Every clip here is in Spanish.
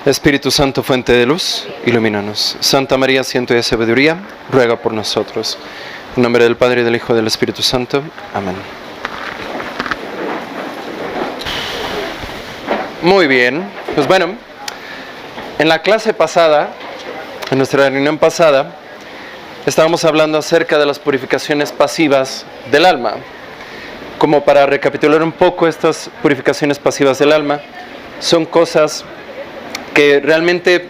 Espíritu Santo, fuente de luz, ilumínanos. Santa María, asiento de sabiduría, ruega por nosotros. En nombre del Padre, y del Hijo, y del Espíritu Santo. Amén. Muy bien, pues bueno, en la clase pasada, en nuestra reunión pasada, estábamos hablando acerca de las purificaciones pasivas del alma. Como para recapitular un poco, estas purificaciones pasivas del alma son cosas que realmente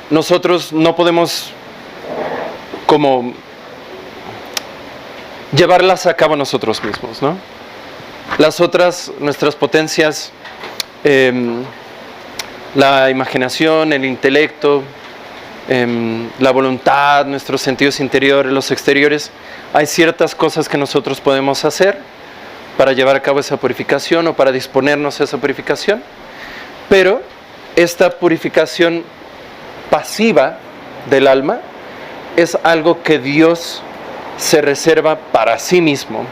nosotros no podemos como llevarlas a cabo nosotros mismos, ¿no? Las otras, nuestras potencias, la imaginación, el intelecto, la voluntad, nuestros sentidos interiores, los exteriores, hay ciertas cosas que nosotros podemos hacer para llevar a cabo esa purificación o para disponernos a esa purificación, pero esta purificación pasiva del alma es algo que Dios se reserva para sí mismo.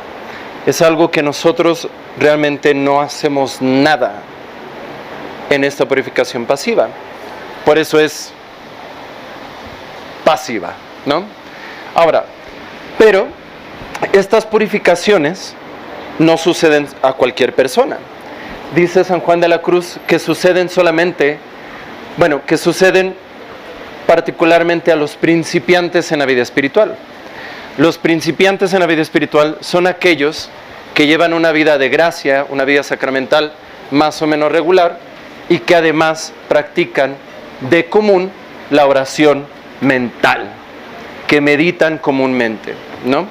Es algo que nosotros realmente no hacemos nada en esta purificación pasiva. Por eso es pasiva, ¿no? Ahora, pero estas purificaciones no suceden a cualquier persona. Dice San Juan de la Cruz que suceden que suceden particularmente a los principiantes en la vida espiritual. Los principiantes en la vida espiritual son aquellos que llevan una vida de gracia, una vida sacramental más o menos regular y que además practican de común la oración mental, que meditan comúnmente, ¿no?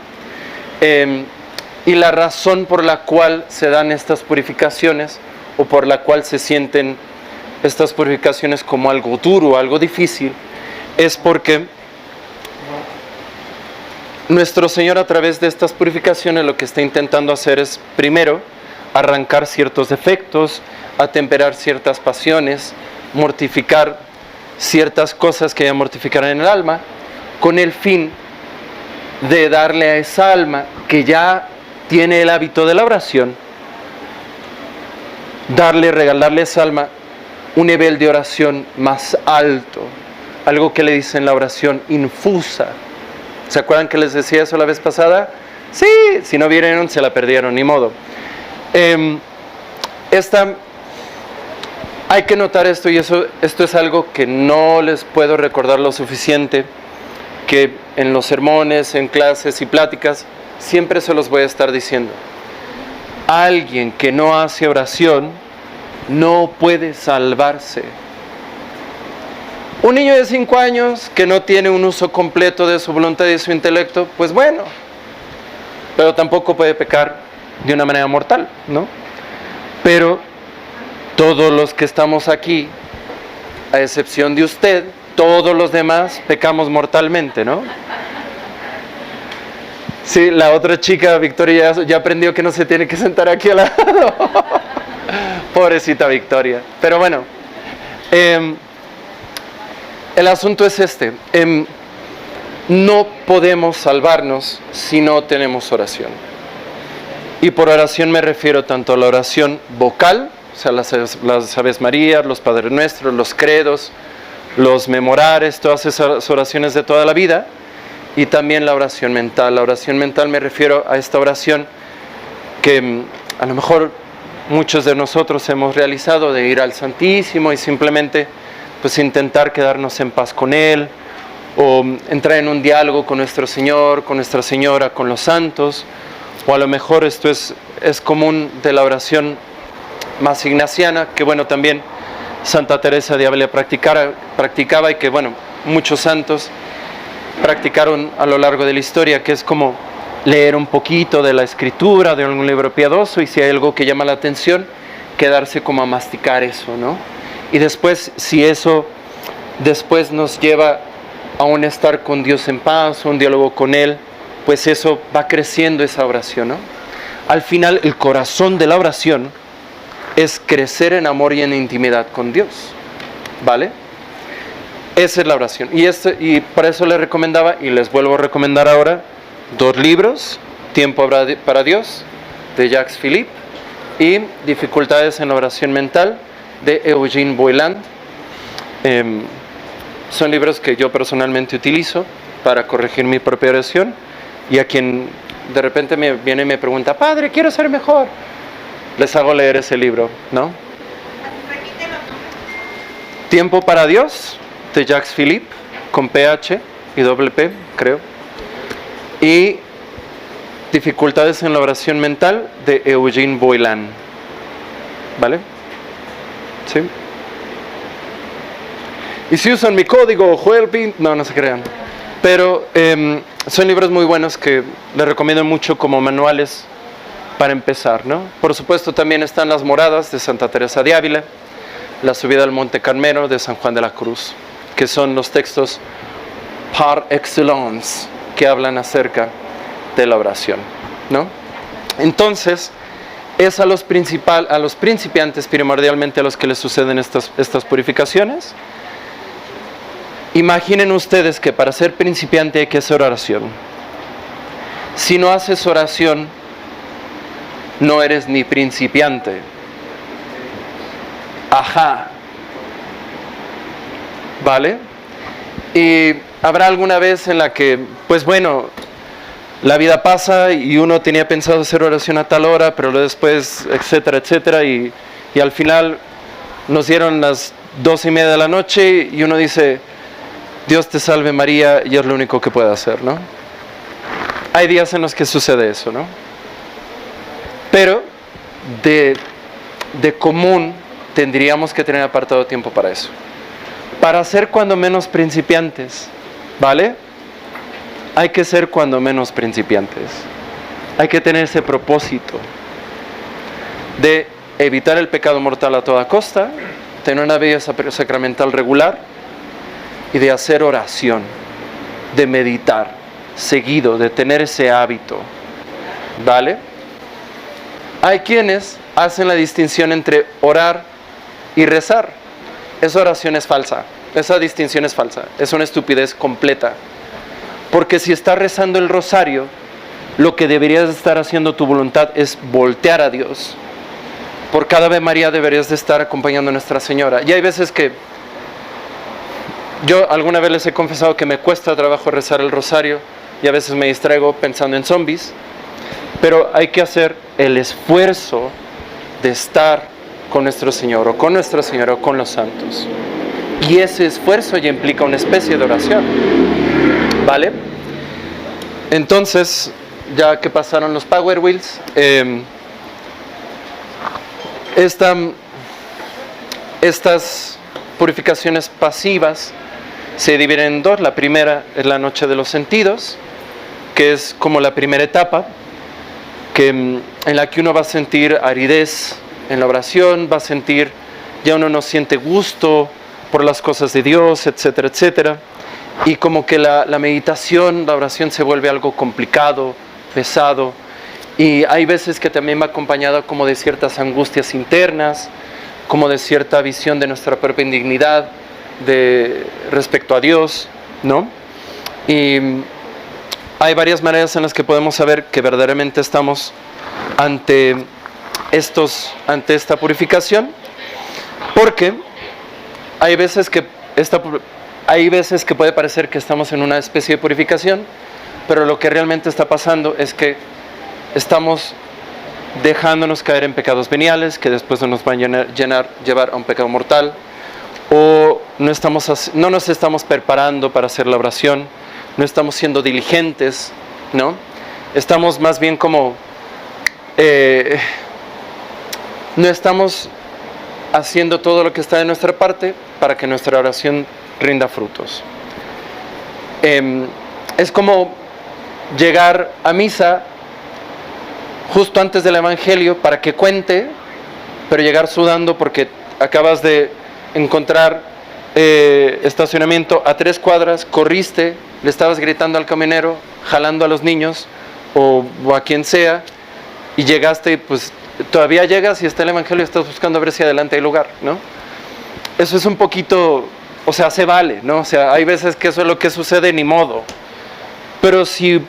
Y la razón por la cual se dan estas purificaciones o por la cual se sienten estas purificaciones como algo duro, algo difícil, es porque nuestro Señor a través de estas purificaciones lo que está intentando hacer es, primero, arrancar ciertos defectos, atemperar ciertas pasiones, mortificar ciertas cosas que ya mortificaron en el alma, con el fin de darle a esa alma que ya tiene el hábito de la oración, regalarle a esa alma un nivel de oración más alto, algo que le dicen la oración infusa. ¿Se acuerdan que les decía eso la vez pasada? Sí, si no vieron se la perdieron, ni modo. Hay que notar esto, y esto es algo que no les puedo recordar lo suficiente, que en los sermones, en clases y pláticas, siempre se los voy a estar diciendo. Alguien que no hace oración no puede salvarse. Un niño de 5 años que no tiene un uso completo de su voluntad y de su intelecto, pues bueno, pero tampoco puede pecar de una manera mortal, ¿no? Pero todos los que estamos aquí, a excepción de usted, todos los demás pecamos mortalmente, ¿no? Sí, la otra chica, Victoria, ya aprendió que no se tiene que sentar aquí al lado. Pobrecita Victoria. Pero bueno, el asunto es este. No podemos salvarnos si no tenemos oración. Y por oración me refiero tanto a la oración vocal, o sea, las Aves Marías, los Padres Nuestros, los credos, los memorares, todas esas oraciones de toda la vida, y también la oración mental. La oración mental me refiero a esta oración que a lo mejor muchos de nosotros hemos realizado, de ir al Santísimo y simplemente pues intentar quedarnos en paz con Él, o entrar en un diálogo con nuestro Señor, con Nuestra Señora, con los santos, o a lo mejor esto es común de la oración más ignaciana, que bueno, también Santa Teresa de Ávila practicaba, y que bueno, muchos santos practicaron a lo largo de la historia, que es como leer un poquito de la escritura, de algún libro piadoso, y si hay algo que llama la atención, quedarse como a masticar eso, ¿no? Y después, si eso después nos lleva a un estar con Dios en paz, un diálogo con Él, pues eso va creciendo esa oración, ¿no? Al final, el corazón de la oración es crecer en amor y en intimidad con Dios, ¿vale? Esa es la oración. Y para eso les recomendaba, y les vuelvo a recomendar ahora, 2 libros: Tiempo para Dios, de Jacques Philippe, y Dificultades en la oración mental, de Eugene Boyland. Son libros que yo personalmente utilizo para corregir mi propia oración, y a quien de repente me viene y me pregunta, padre, quiero ser mejor, les hago leer ese libro, ¿no? Tiempo para Dios, de Jacques Philippe, con PH y doble P, creo. Y Dificultades en la oración mental, de Eugene Boylan. ¿Vale? ¿Sí? Y si usan mi código, Joelpin, no se crean. Pero son libros muy buenos que les recomiendo mucho como manuales para empezar, ¿no? Por supuesto también están Las Moradas, de Santa Teresa de Ávila, La Subida al Monte Carmelo, de San Juan de la Cruz, que son los textos par excellence que hablan acerca de la oración, ¿no? Entonces, es a los principiantes primordialmente a los que les suceden estas purificaciones. Imaginen ustedes que para ser principiante hay que hacer oración. Si no haces oración, no eres ni principiante. Ajá. ¿Vale? Y habrá alguna vez en la que, pues bueno, la vida pasa y uno tenía pensado hacer oración a tal hora, pero después, etcétera, etcétera, y al final nos dieron las 2:30 de la noche y uno dice, Dios te salve María, y es lo único que puede hacer, ¿no? Hay días en los que sucede eso, ¿no? Pero de común tendríamos que tener apartado tiempo para eso. Para ser cuando menos principiantes, ¿vale? Hay que ser cuando menos principiantes. Hay que tener ese propósito de evitar el pecado mortal a toda costa, tener una vida sacramental regular y de hacer oración, de meditar seguido, de tener ese hábito, ¿vale? Hay quienes hacen la distinción entre orar y rezar. Esa oración es falsa, esa distinción es falsa, es una estupidez completa. Porque si estás rezando el rosario, lo que deberías estar haciendo tu voluntad es voltear a Dios. Por cada Ave María deberías de estar acompañando a Nuestra Señora. Y hay veces que yo alguna vez les he confesado que me cuesta trabajo rezar el rosario y a veces me distraigo pensando en zombies, pero hay que hacer el esfuerzo de estar con nuestro Señor o con Nuestra Señora o con los santos. Y ese esfuerzo ya implica una especie de oración, ¿vale? Entonces, ya que pasaron los Power Wheels, estas purificaciones pasivas se dividen en dos. La primera es la noche de los sentidos, que es como la primera etapa, en la que uno va a sentir aridez en la oración, va a sentir, ya uno no siente gusto por las cosas de Dios, etcétera, etcétera. Y como que la meditación, la oración se vuelve algo complicado, pesado. Y hay veces que también va acompañada como de ciertas angustias internas, como de cierta visión de nuestra propia indignidad respecto a Dios, ¿no? Y hay varias maneras en las que podemos saber que verdaderamente estamos ante esta purificación, porque hay veces que puede parecer que estamos en una especie de purificación, pero lo que realmente está pasando es que estamos dejándonos caer en pecados veniales que después nos van a llevar a un pecado mortal, o no nos estamos preparando para hacer la oración, no estamos siendo diligentes, ¿no? Estamos más bien como no estamos haciendo todo lo que está de nuestra parte para que nuestra oración rinda frutos. Es como llegar a misa justo antes del Evangelio para que cuente, pero llegar sudando porque acabas de encontrar estacionamiento a 3 cuadras, corriste, le estabas gritando al camionero, jalando a los niños o a quien sea, y llegaste, pues todavía llegas y está el Evangelio y estás buscando a ver si adelante hay lugar, ¿no? Eso es un poquito, o sea, se vale, ¿no? O sea, hay veces que eso es lo que sucede, ni modo. Pero si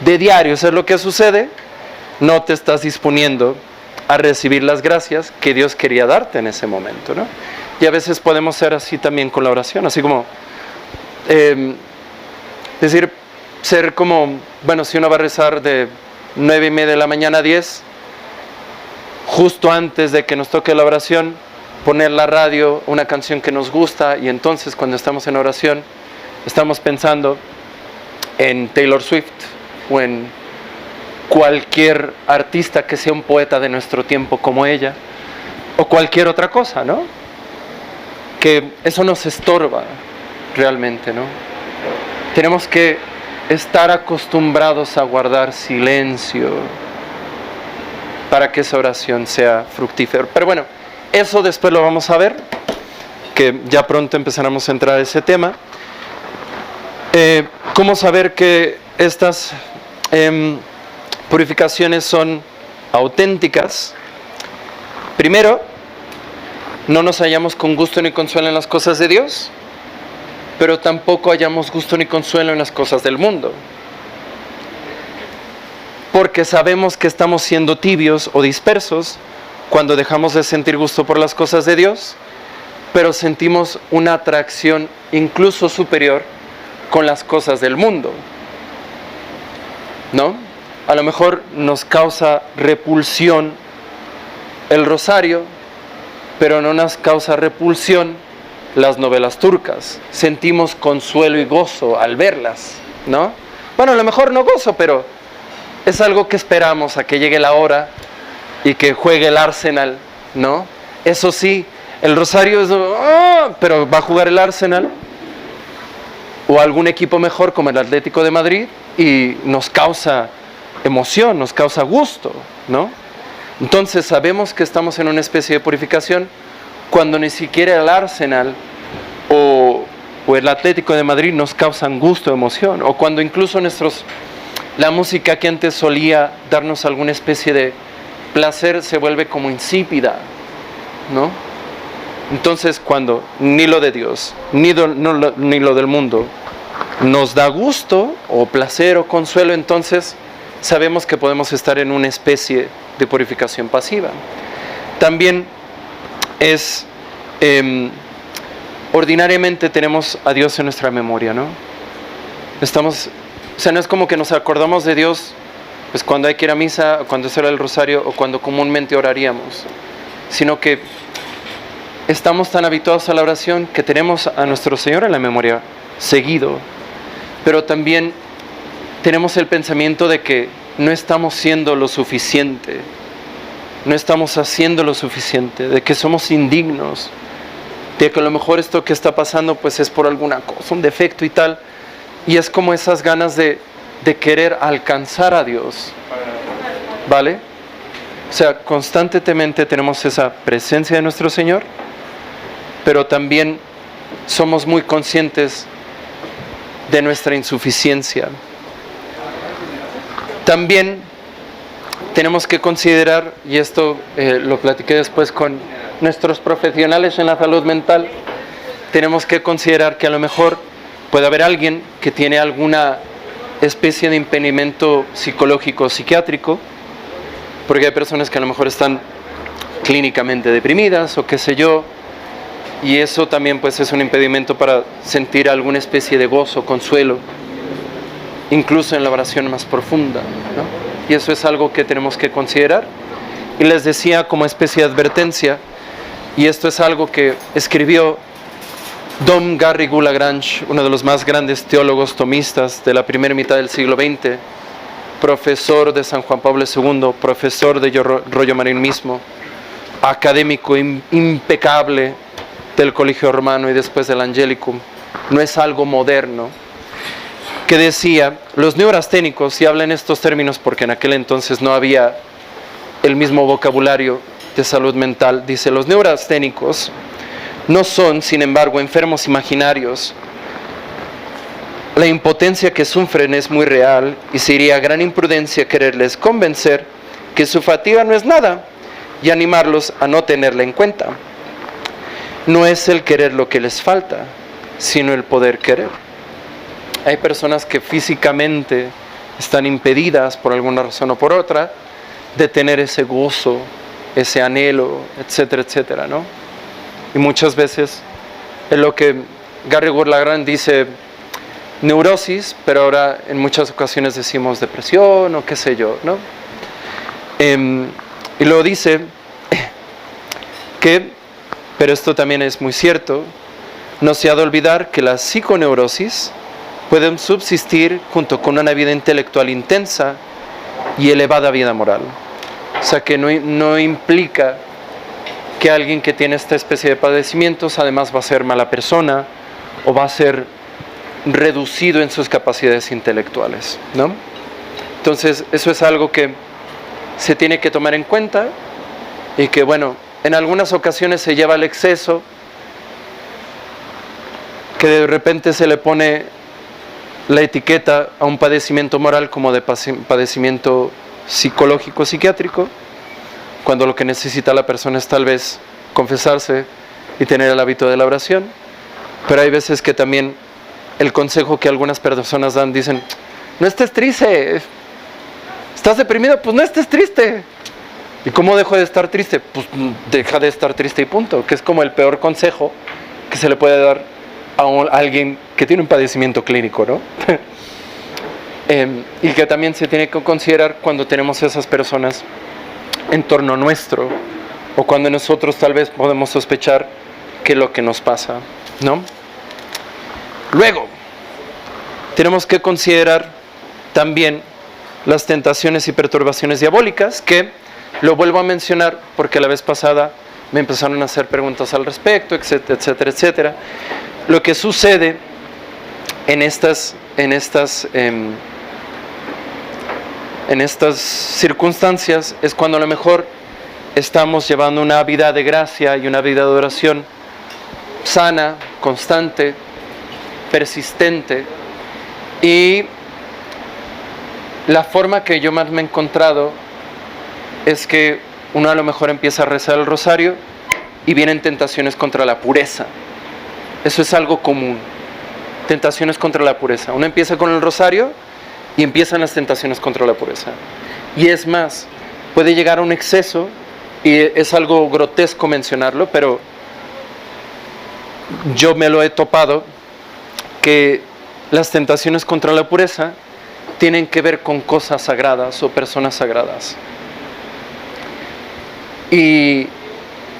de diario eso es lo que sucede, no te estás disponiendo a recibir las gracias que Dios quería darte en ese momento, ¿no? Y a veces podemos ser así también con la oración, así como ser como, bueno, si uno va a rezar de 9:30 de la mañana a 10, justo antes de que nos toque la oración, poner la radio, una canción que nos gusta, y entonces cuando estamos en oración, estamos pensando en Taylor Swift o en cualquier artista que sea un poeta de nuestro tiempo como ella, o cualquier otra cosa, ¿no? Que eso nos estorba realmente, ¿no? Tenemos que estar acostumbrados a guardar silencio para que esa oración sea fructífera. Pero bueno, eso después lo vamos a ver, que ya pronto empezaremos a entrar a ese tema. ¿Cómo saber que estas purificaciones son auténticas? Primero, no nos hallamos con gusto ni consuelo en las cosas de Dios, pero tampoco hallamos gusto ni consuelo en las cosas del mundo. Porque sabemos que estamos siendo tibios o dispersos cuando dejamos de sentir gusto por las cosas de Dios, pero sentimos una atracción incluso superior con las cosas del mundo, ¿no? A lo mejor nos causa repulsión el rosario, pero no nos causa repulsión las novelas turcas. Sentimos consuelo y gozo al verlas, ¿no? Bueno, a lo mejor no gozo, pero es algo que esperamos a que llegue la hora y que juegue el Arsenal, ¿no? Eso sí, el rosario es, pero va a jugar el Arsenal o algún equipo mejor como el Atlético de Madrid y nos causa emoción, nos causa gusto, ¿no? Entonces sabemos que estamos en una especie de purificación cuando ni siquiera el Arsenal o el Atlético de Madrid nos causan gusto, emoción, o cuando incluso la música que antes solía darnos alguna especie de placer se vuelve como insípida, ¿no? Entonces cuando ni lo de Dios ni lo del mundo nos da gusto o placer o consuelo, entonces sabemos que podemos estar en una especie de purificación pasiva. También es ordinariamente tenemos a Dios en nuestra memoria, ¿no? No es como que nos acordamos de Dios pues cuando hay que ir a misa, cuando será el rosario o cuando comúnmente oraríamos, sino que estamos tan habituados a la oración que tenemos a nuestro Señor en la memoria seguido, pero también tenemos el pensamiento de que no estamos siendo lo suficiente, no estamos haciendo lo suficiente, de que somos indignos, de que a lo mejor esto que está pasando pues es por alguna cosa, un defecto y tal, y es como esas ganas de querer alcanzar a Dios, ¿vale? O sea, constantemente tenemos esa presencia de nuestro Señor, pero también somos muy conscientes de nuestra insuficiencia. También tenemos que considerar, y esto lo platiqué después con nuestros profesionales en la salud mental, tenemos que considerar que a lo mejor puede haber alguien que tiene alguna especie de impedimento psicológico o psiquiátrico, porque hay personas que a lo mejor están clínicamente deprimidas o qué sé yo, y eso también pues es un impedimento para sentir alguna especie de gozo, consuelo, incluso en la oración más profunda, ¿no? Y eso es algo que tenemos que considerar. Y les decía como especie de advertencia, y esto es algo que escribió Dom Garrigou Lagrange, uno de los más grandes teólogos tomistas de la primera mitad del siglo XX, profesor de San Juan Pablo II, profesor de Rollo Marinismo, académico impecable del Colegio Romano y después del Angelicum, no es algo moderno, que decía, los neurasténicos, y habla en estos términos porque en aquel entonces no había el mismo vocabulario de salud mental, dice, los neurasténicos no son, sin embargo, enfermos imaginarios. La impotencia que sufren es muy real y sería gran imprudencia quererles convencer que su fatiga no es nada y animarlos a no tenerla en cuenta. No es el querer lo que les falta, sino el poder querer. Hay personas que físicamente están impedidas por alguna razón o por otra de tener ese gozo, ese anhelo, etcétera, etcétera, ¿no? Y muchas veces es lo que Gary Gurlagrand dice, neurosis, pero ahora en muchas ocasiones decimos depresión o qué sé yo, ¿no? Y luego dice que, pero esto también es muy cierto, no se ha de olvidar que la psiconeurosis puede subsistir junto con una vida intelectual intensa y elevada vida moral. O sea que no implica que alguien que tiene esta especie de padecimientos además va a ser mala persona o va a ser reducido en sus capacidades intelectuales, ¿no? Entonces eso es algo que se tiene que tomar en cuenta y que, bueno, en algunas ocasiones se lleva al exceso, que de repente se le pone la etiqueta a un padecimiento moral como de padecimiento psicológico psiquiátrico, cuando lo que necesita la persona es tal vez confesarse y tener el hábito de la oración. Pero hay veces que también el consejo que algunas personas dan, dicen, no estés triste, estás deprimido, pues no estés triste. ¿Y cómo dejo de estar triste? Pues deja de estar triste y punto, que es como el peor consejo que se le puede dar a alguien que tiene un padecimiento clínico, ¿no? Y que también se tiene que considerar cuando tenemos esas personas en torno nuestro, o cuando nosotros tal vez podemos sospechar que es lo que nos pasa, ¿no? Luego, tenemos que considerar también las tentaciones y perturbaciones diabólicas, que lo vuelvo a mencionar porque la vez pasada me empezaron a hacer preguntas al respecto, etcétera, etcétera, etcétera. Lo que sucede en estas circunstancias es cuando a lo mejor estamos llevando una vida de gracia y una vida de oración sana, constante, persistente, y la forma que yo más me he encontrado es que uno a lo mejor empieza a rezar el rosario y vienen tentaciones contra la pureza. Eso es algo común, tentaciones contra la pureza. Uno empieza con el rosario y empiezan las tentaciones contra la pureza. Y es más, puede llegar a un exceso, y es algo grotesco mencionarlo, pero yo me lo he topado, que las tentaciones contra la pureza tienen que ver con cosas sagradas o personas sagradas.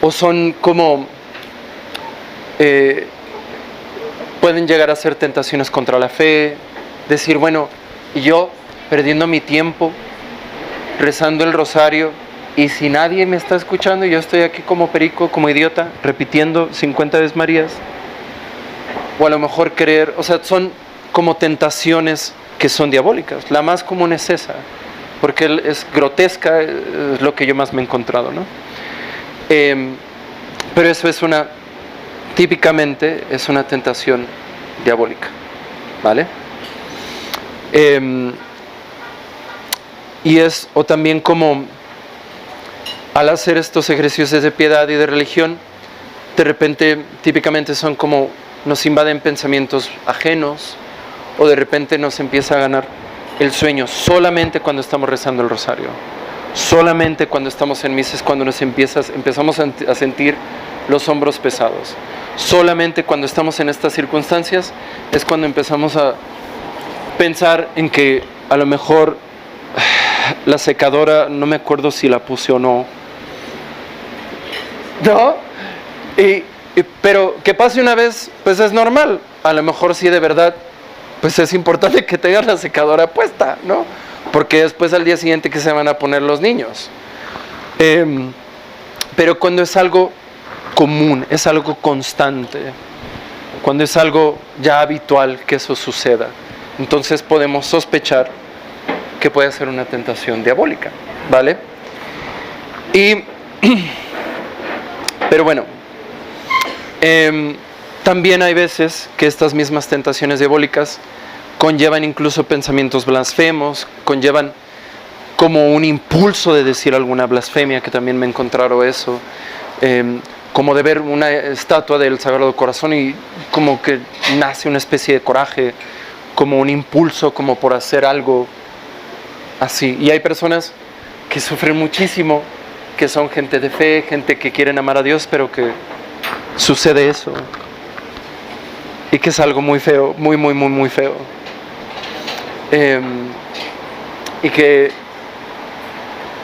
O son como, pueden llegar a ser tentaciones contra la fe, decir, bueno, y yo perdiendo mi tiempo, rezando el rosario, y si nadie me está escuchando, yo estoy aquí como perico, como idiota, repitiendo 50 veces Marías, o a lo mejor querer, o sea, son como tentaciones que son diabólicas. La más común es esa, porque es grotesca, es lo que yo más me he encontrado, ¿no? Pero eso es típicamente es una tentación diabólica, ¿vale? O también como al hacer estos ejercicios de piedad y de religión, de repente típicamente son como nos invaden pensamientos ajenos, o de repente nos empieza a ganar el sueño solamente cuando estamos rezando el rosario, solamente cuando estamos en misa es cuando empezamos a sentir los hombros pesados, solamente cuando estamos en estas circunstancias es cuando empezamos a pensar en que a lo mejor la secadora, no me acuerdo si la puse o no, pero que pase una vez, pues es normal. A lo mejor sí, de verdad, pues es importante que tengas la secadora puesta, ¿no? Porque después al día siguiente que se van a poner los niños. Pero cuando es algo común, es algo constante, cuando es algo ya habitual que eso suceda, entonces podemos sospechar que puede ser una tentación diabólica, ¿vale? Pero bueno, también hay veces que estas mismas tentaciones diabólicas conllevan incluso pensamientos blasfemos, conllevan como un impulso de decir alguna blasfemia, que también me encontraron eso, como de ver una estatua del Sagrado Corazón y como que nace una especie de coraje, como un impulso como por hacer algo así. Y hay personas que sufren muchísimo, que son gente de fe, gente que quieren amar a Dios, pero que sucede eso. Y que es algo muy feo, muy, muy, muy, muy feo. Y que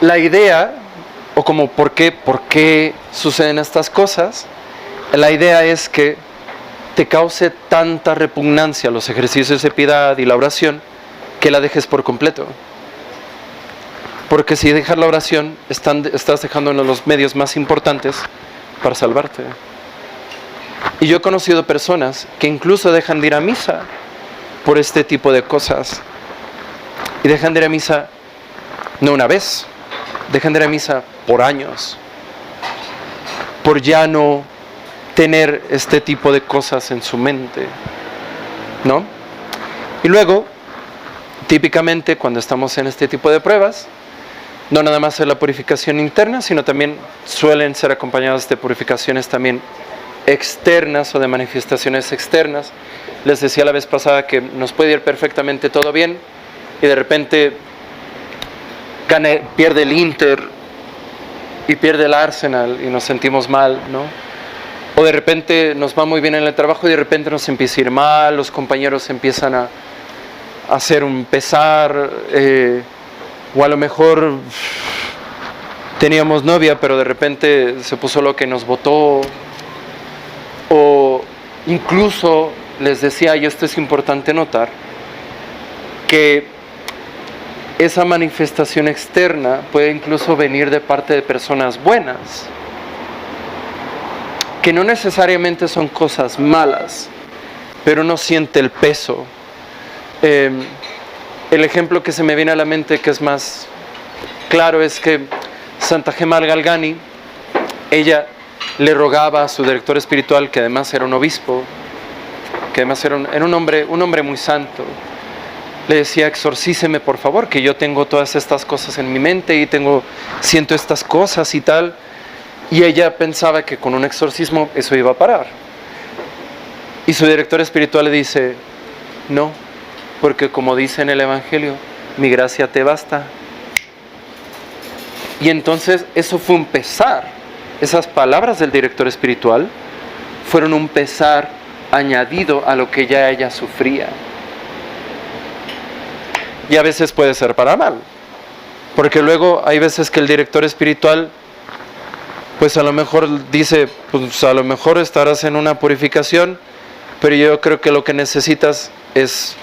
la idea, o como por qué suceden estas cosas, la idea es que te cause tanta repugnancia los ejercicios de piedad y la oración, que la dejes por completo. Porque si dejas la oración, estás dejando uno de los medios más importantes para salvarte. Y yo he conocido personas que incluso dejan de ir a misa por este tipo de cosas. Y dejan de ir a misa no una vez, dejan de ir a misa por años. Por ya no tener este tipo de cosas en su mente, ¿no? Y luego, típicamente cuando estamos en este tipo de pruebas, no nada más es la purificación interna, sino también suelen ser acompañadas de purificaciones también externas o de manifestaciones externas. Les decía la vez pasada que nos puede ir perfectamente todo bien y de repente pierde el Inter y pierde el Arsenal y nos sentimos mal, ¿no? O de repente nos va muy bien en el trabajo y de repente nos empieza a ir mal, los compañeros empiezan a hacer un pesar, o a lo mejor teníamos novia pero de repente se puso lo que nos botó. O incluso les decía, y esto es importante notar, que esa manifestación externa puede incluso venir de parte de personas buenas, que no necesariamente son cosas malas, pero uno siente el peso. El ejemplo que se me viene a la mente, que es más claro, es que Santa Gema Al-Galgani, ella le rogaba a su director espiritual, que además era un obispo, que además era un hombre muy santo, le decía: exorcíceme por favor, que yo tengo todas estas cosas en mi mente y siento estas cosas y tal. Y ella pensaba que con un exorcismo eso iba a parar. Y su director espiritual le dice: no, porque como dice en el Evangelio, mi gracia te basta. Y entonces eso fue un pesar. Esas palabras del director espiritual fueron un pesar añadido a lo que ya ella sufría. Y a veces puede ser para mal, porque luego hay veces que el director espiritual, pues a lo mejor dice, pues a lo mejor estarás en una purificación, pero yo creo que lo que necesitas es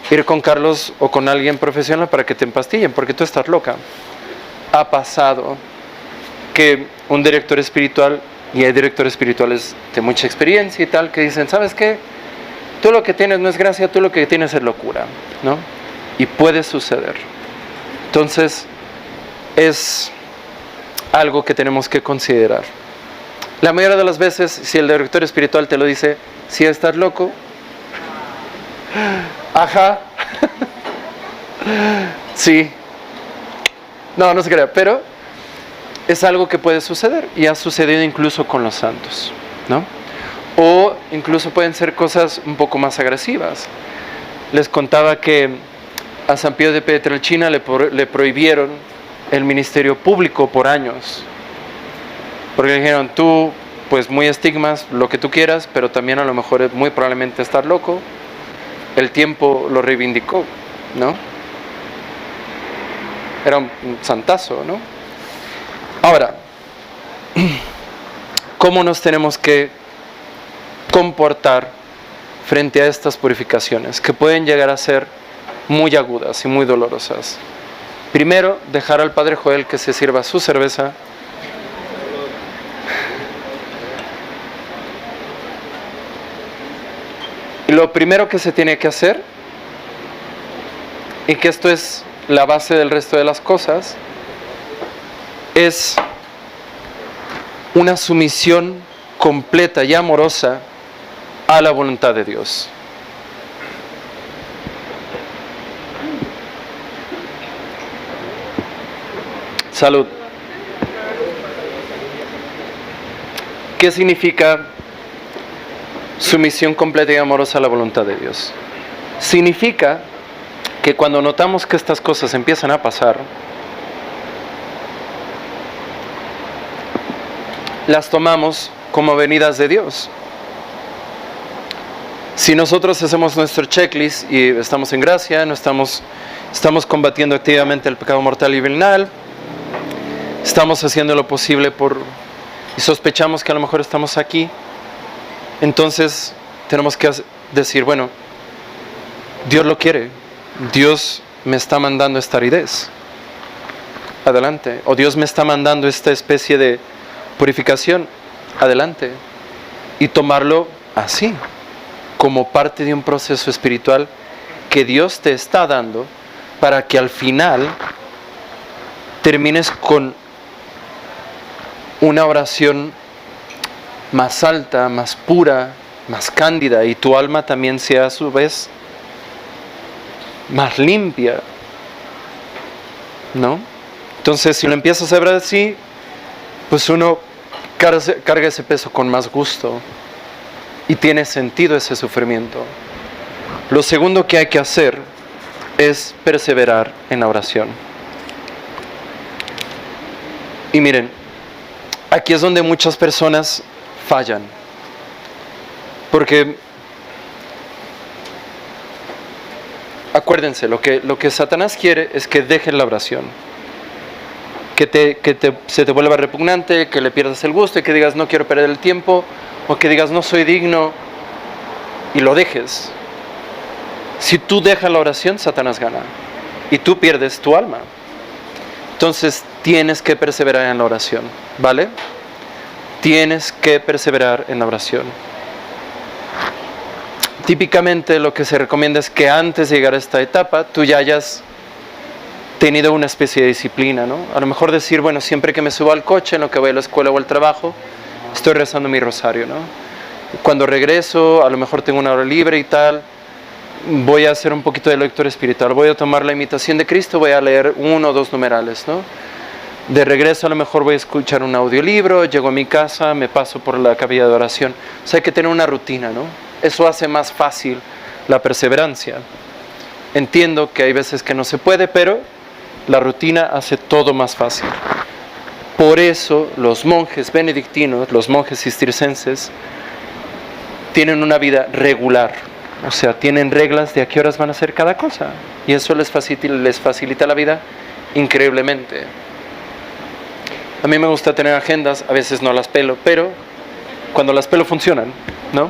ir con Carlos o con alguien profesional para que te empastillen, porque tú estás loca. Ha pasado que un director espiritual, y hay directores espirituales de mucha experiencia y tal, que dicen: ¿sabes qué? Tú lo que tienes no es gracia, tú lo que tienes es locura, ¿no? Y puede suceder. Entonces, es algo que tenemos que considerar. La mayoría de las veces, si el director espiritual te lo dice: si estás loco, ajá, sí, no se crea, pero es algo que puede suceder y ha sucedido incluso con los santos, ¿no? O incluso pueden ser cosas un poco más agresivas. Les contaba que a San Pío de Pietrelcina le prohibieron el ministerio público por años, porque le dijeron: tú, pues muy estigmas, lo que tú quieras, pero también a lo mejor es muy probablemente estar loco. El tiempo lo reivindicó, ¿no? Era un santazo, ¿no? Ahora, ¿cómo nos tenemos que comportar frente a estas purificaciones que pueden llegar a ser muy agudas y muy dolorosas? Primero, dejar al Padre Joel que se sirva su cerveza. Y lo primero que se tiene que hacer, y que esto es la base del resto de las cosas, es una sumisión completa y amorosa a la voluntad de Dios. Salud. ¿Qué significa sumisión completa y amorosa a la voluntad de Dios? Significa que cuando notamos que estas cosas empiezan a pasar, las tomamos como venidas de Dios. Si nosotros hacemos nuestro checklist y estamos en gracia, no estamos combatiendo activamente el pecado mortal y venal, estamos haciendo lo posible y sospechamos que a lo mejor estamos aquí, entonces tenemos que decir, bueno, Dios lo quiere, Dios me está mandando esta aridez, adelante, o Dios me está mandando esta especie de purificación, adelante, y tomarlo así, como parte de un proceso espiritual que Dios te está dando para que al final termines con una oración más alta, más pura, más cándida, y tu alma también sea a su vez más limpia, ¿no? Entonces, si lo empiezas a ver así, pues uno carga ese peso con más gusto y tiene sentido ese sufrimiento. Lo segundo que hay que hacer es perseverar en la oración. Y miren, aquí es donde muchas personas fallan, porque acuérdense, lo que Satanás quiere es que dejes la oración, que se te vuelva repugnante, que le pierdas el gusto y que digas no quiero perder el tiempo, o que digas no soy digno y lo dejes. Si tú dejas la oración, Satanás gana y tú pierdes tu alma. Entonces tienes que perseverar en la oración, ¿vale? Tienes que perseverar en la oración. Típicamente lo que se recomienda es que antes de llegar a esta etapa tú ya hayas tenido una especie de disciplina, ¿no? A lo mejor decir, bueno, siempre que me subo al coche, en lo que voy a la escuela o al trabajo, estoy rezando mi rosario, ¿no? Cuando regreso, a lo mejor tengo una hora libre y tal, voy a hacer un poquito de lectura espiritual, voy a tomar la imitación de Cristo, voy a leer 1 o 2 numerales, ¿no? De regreso a lo mejor voy a escuchar un audiolibro, llego a mi casa, me paso por la capilla de oración. O sea, hay que tener una rutina, ¿no? Eso hace más fácil la perseverancia. Entiendo que hay veces que no se puede, pero la rutina hace todo más fácil. Por eso los monjes benedictinos, los monjes cistercienses, tienen una vida regular. O sea, tienen reglas de a qué horas van a hacer cada cosa. Y eso les facilita la vida increíblemente. A mí me gusta tener agendas, a veces no las pelo, pero cuando las pelo funcionan, ¿no?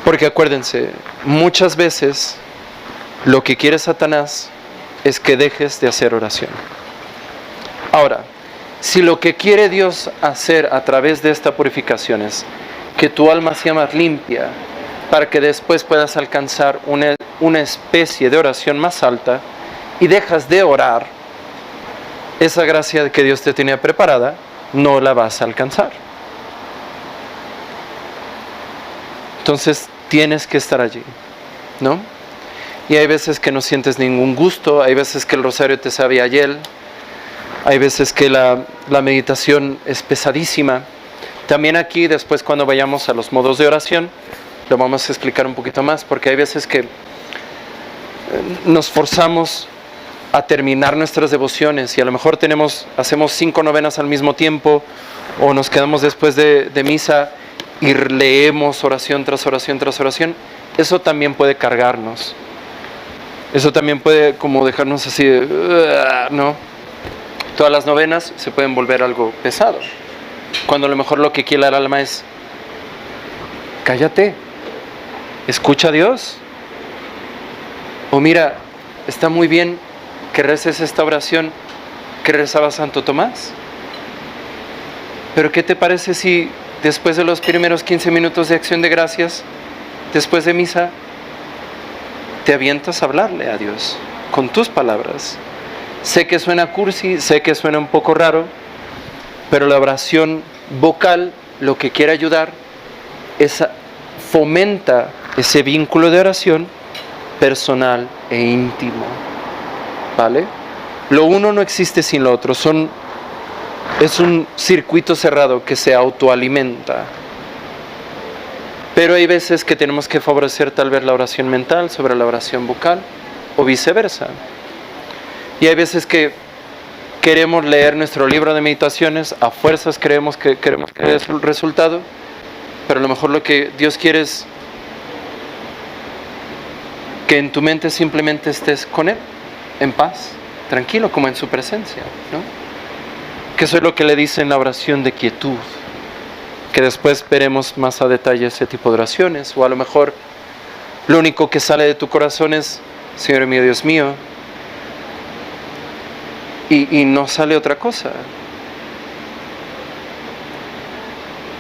Porque acuérdense, muchas veces lo que quiere Satanás es que dejes de hacer oración. Ahora, si lo que quiere Dios hacer a través de esta purificación es que tu alma sea más limpia, para que después puedas alcanzar una especie de oración más alta y dejas de orar, esa gracia que Dios te tenía preparada, no la vas a alcanzar. Entonces tienes que estar allí, ¿no? Y hay veces que no sientes ningún gusto, hay veces que el rosario te sabe a hiel, hay veces que la meditación es pesadísima. También aquí, después cuando vayamos a los modos de oración, lo vamos a explicar un poquito más, porque hay veces que nos forzamos a terminar nuestras devociones y a lo mejor hacemos 5 novenas al mismo tiempo, o nos quedamos después de misa y leemos oración tras oración tras oración. Eso también puede cargarnos, eso también puede como dejarnos así, ¿no? Todas las novenas se pueden volver algo pesado, cuando a lo mejor lo que quiere el alma es cállate, escucha a Dios, o mira, está muy bien que reces esta oración que rezaba Santo Tomás, pero ¿qué te parece si después de los primeros 15 minutos de acción de gracias, después de misa, te avientas a hablarle a Dios con tus palabras? Sé que suena cursi, sé que suena un poco raro, pero la oración vocal lo que quiere ayudar es fomenta ese vínculo de oración personal e íntimo, ¿vale? Lo uno no existe sin lo otro, es un circuito cerrado que se autoalimenta. Pero hay veces que tenemos que favorecer tal vez la oración mental sobre la oración vocal o viceversa. Y hay veces que queremos leer nuestro libro de meditaciones, a fuerzas queremos que es el resultado, pero a lo mejor lo que Dios quiere es que en tu mente simplemente estés con Él, en paz, tranquilo, como en su presencia, ¿no? Que eso es lo que le dice en la oración de quietud, que después veremos más a detalle ese tipo de oraciones, o a lo mejor lo único que sale de tu corazón es, Señor mío, Dios mío, y no sale otra cosa.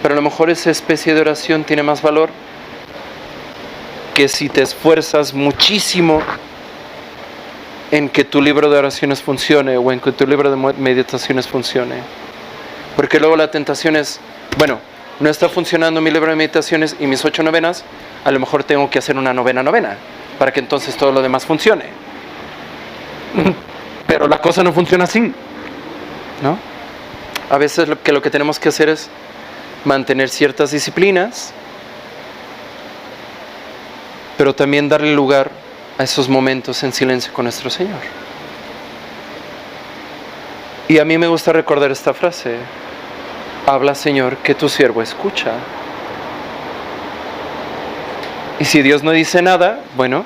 Pero a lo mejor esa especie de oración tiene más valor que si te esfuerzas muchísimo en que tu libro de oraciones funcione o en que tu libro de meditaciones funcione. Porque luego la tentación es, bueno, no está funcionando mi libro de meditaciones y mis 8 novenas, a lo mejor tengo que hacer una novena, para que entonces todo lo demás funcione. Pero la cosa no funciona así, ¿no? A veces lo que tenemos que hacer es mantener ciertas disciplinas, pero también darle lugar a esos momentos en silencio con nuestro Señor. Y a mí me gusta recordar esta frase: habla, Señor, que tu siervo escucha. Y si Dios no dice nada, bueno,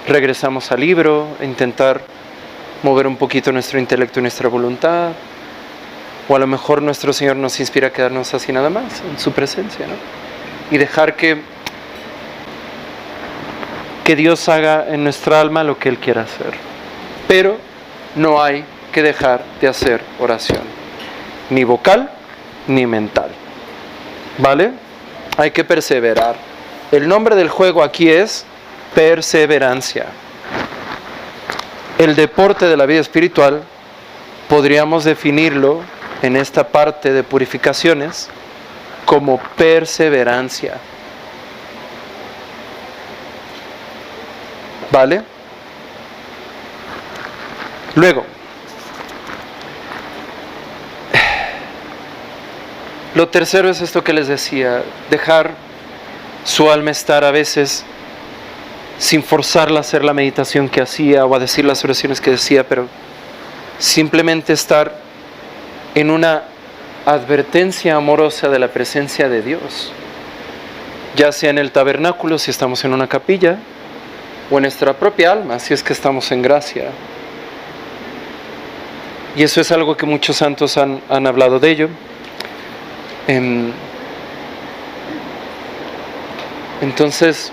regresamos al libro, a intentar mover un poquito nuestro intelecto y nuestra voluntad, o a lo mejor nuestro Señor nos inspira a quedarnos así nada más, en su presencia, ¿no? Y dejar que Dios haga en nuestra alma lo que Él quiera hacer. Pero no hay que dejar de hacer oración, ni vocal ni mental, ¿vale? Hay que perseverar. El nombre del juego aquí es perseverancia. El deporte de la vida espiritual podríamos definirlo en esta parte de purificaciones como perseverancia. ¿Vale? Luego, lo tercero es esto que les decía: dejar su alma estar a veces sin forzarla a hacer la meditación que hacía o a decir las oraciones que decía, pero simplemente estar en una advertencia amorosa de la presencia de Dios, ya sea en el tabernáculo si estamos en una capilla, o en nuestra propia alma si es que estamos en gracia. Y eso es algo que muchos santos han hablado de ello. Entonces,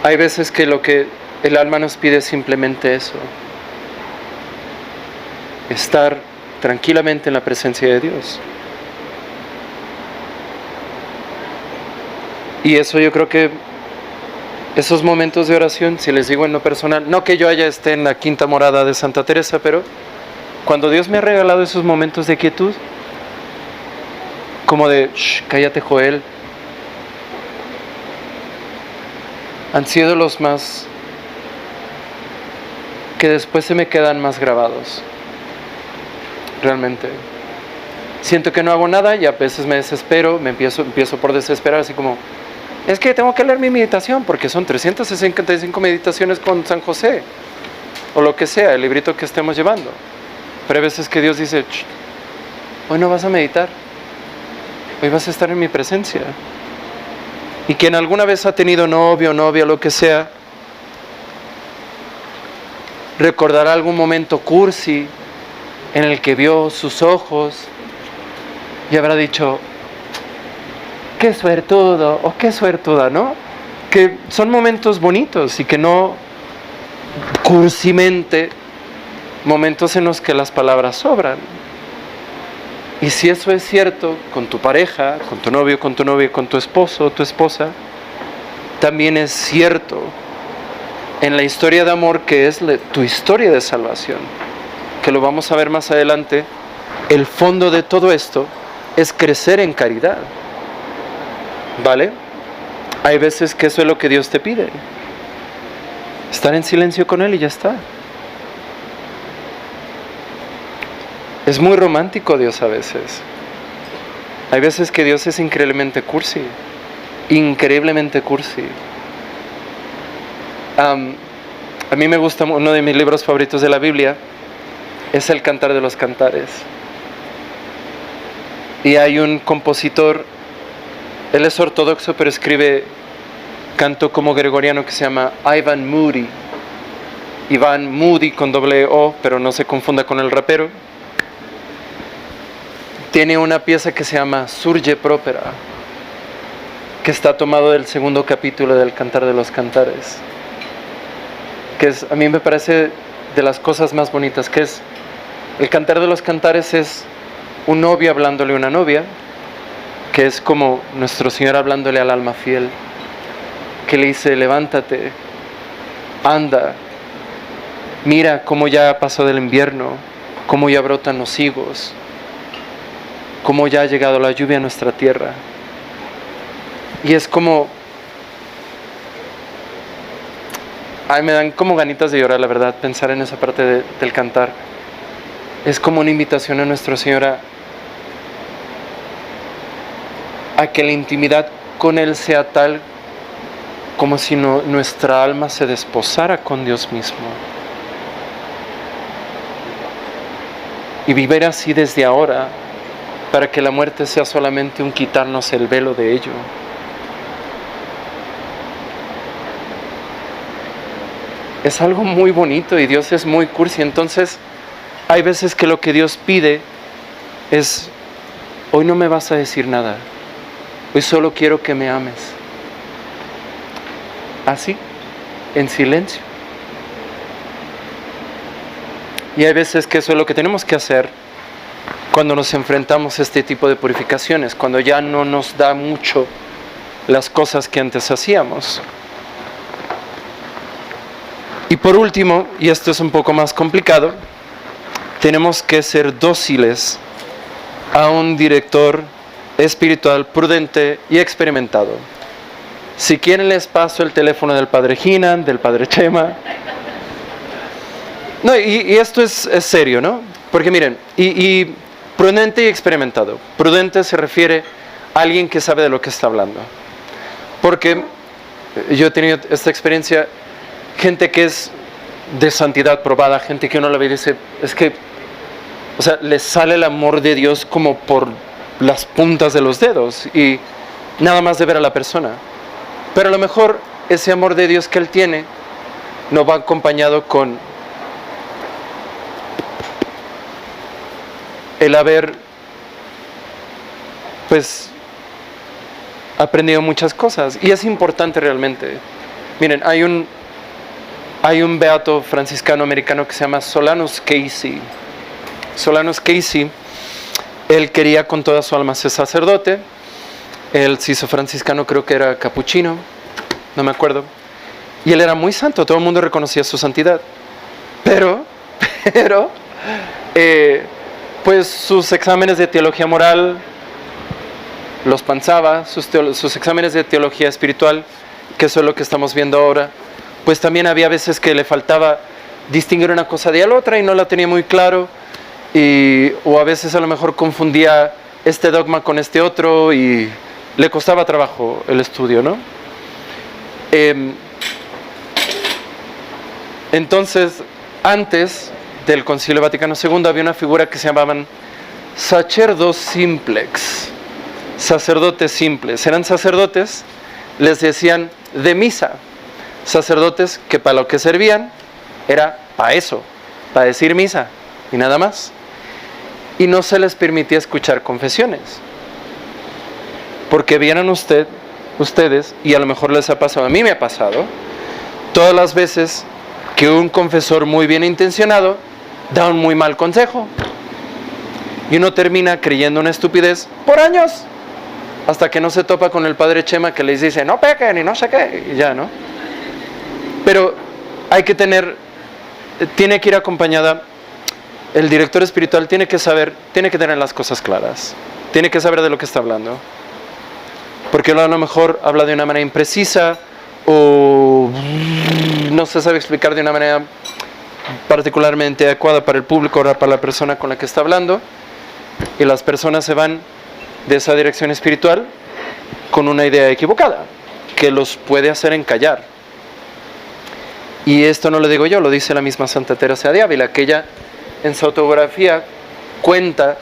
hay veces que lo que el alma nos pide es simplemente eso: estar tranquilamente en la presencia de Dios. Y eso, yo creo que esos momentos de oración, si les digo en lo personal, no que yo esté en la quinta morada de Santa Teresa, pero cuando Dios me ha regalado esos momentos de quietud, como de, cállate, Joel, han sido los más, que después se me quedan más grabados. Realmente siento que no hago nada y a veces me desespero, empiezo por desesperar, así como, es que tengo que leer mi meditación porque son 365 meditaciones con San José, o lo que sea, el librito que estemos llevando. Pero hay veces que Dios dice, hoy no vas a meditar, hoy vas a estar en mi presencia. Y quien alguna vez ha tenido novio, novia, lo que sea, recordará algún momento cursi en el que vio sus ojos y habrá dicho, qué suertudo o qué suertuda, ¿no? Que son momentos bonitos y que no cursimente momentos en los que las palabras sobran. Y si eso es cierto con tu pareja, con tu novio, con tu novia, con tu esposo o tu esposa, también es cierto en la historia de amor que es tu historia de salvación, que lo vamos a ver más adelante. El fondo de todo esto es crecer en caridad, ¿vale? Hay veces que eso es lo que Dios te pide, estar en silencio con Él y ya está. Es muy romántico Dios a veces. Hay veces que Dios es increíblemente cursi. A mí me gusta, uno de mis libros favoritos de la Biblia es El Cantar de los Cantares. Y hay un compositor, él es ortodoxo, pero escribe canto como gregoriano que se llama Ivan Moody. Ivan Moody con doble O, pero no se confunda con el rapero. Tiene una pieza que se llama Surge Propera, que está tomado del segundo capítulo del Cantar de los Cantares, que es, a mí me parece de las cosas más bonitas, que es, el Cantar de los Cantares es un novio hablándole a una novia, que es como nuestro Señor hablándole al alma fiel, que le dice: levántate, anda, mira cómo ya pasó del invierno, cómo ya brotan los higos, cómo ya ha llegado la lluvia a nuestra tierra. Y es como, ay, me dan como ganitas de llorar, la verdad, pensar en esa parte del cantar. Es como una invitación a nuestro Señor a que la intimidad con Él sea tal como si nuestra alma se desposara con Dios mismo. Y vivir así desde ahora, para que la muerte sea solamente un quitarnos el velo de ello. Es algo muy bonito y Dios es muy cursi. Entonces, hay veces que lo que Dios pide es: hoy no me vas a decir nada, hoy solo quiero que me ames. Así, en silencio. Y hay veces que eso es lo que tenemos que hacer cuando nos enfrentamos a este tipo de purificaciones, cuando ya no nos da mucho las cosas que antes hacíamos. Y por último, y esto es un poco más complicado, tenemos que ser dóciles a un director espiritual prudente y experimentado. Si quieren les paso el teléfono del padre Hinan, del padre Chema. No, y esto es serio, ¿no? Porque miren, y prudente y experimentado. Prudente se refiere a alguien que sabe de lo que está hablando. Porque yo he tenido esta experiencia, gente que es de santidad probada, gente que uno la ve y dice, es que, o sea, les sale el amor de Dios como por las puntas de los dedos y nada más de ver a la persona. Pero a lo mejor ese amor de Dios que él tiene no va acompañado con el haber, pues, aprendido muchas cosas. Y es importante realmente. Miren, hay un beato franciscano americano que se llama Solanus Casey. Solanus Casey, él quería con toda su alma ser sacerdote. Él se hizo franciscano, creo que era capuchino, no me acuerdo. Y él era muy santo, todo el mundo reconocía su santidad. Pero, pues sus exámenes de teología moral los panzaba, sus exámenes de teología espiritual, que eso es lo que estamos viendo ahora, pues también había veces que le faltaba distinguir una cosa de la otra y no la tenía muy claro, o a veces a lo mejor confundía este dogma con este otro y le costaba trabajo el estudio, ¿no? Entonces, antes del Concilio Vaticano II había una figura que se llamaban sacerdos simplex, sacerdotes simples. Eran sacerdotes, les decían de misa, sacerdotes que para lo que servían era para eso, para decir misa y nada más. Y no se les permitía escuchar confesiones. Porque vieran ustedes, y a lo mejor les ha pasado, a mí me ha pasado, todas las veces que un confesor muy bien intencionado da un muy mal consejo. Y uno termina creyendo una estupidez por años, hasta que no se topa con el padre Chema que les dice, no pequen y no sé qué, y ya, ¿no? Pero hay que tiene que ir acompañada, el director espiritual tiene que tener las cosas claras, tiene que saber de lo que está hablando. Porque a lo mejor habla de una manera imprecisa o no se sabe explicar de una manera particularmente adecuada para el público o para la persona con la que está hablando, y las personas se van de esa dirección espiritual con una idea equivocada que los puede hacer encallar. Y esto no lo digo yo, lo dice la misma Santa Teresa de Ávila, que ella en su autobiografía cuenta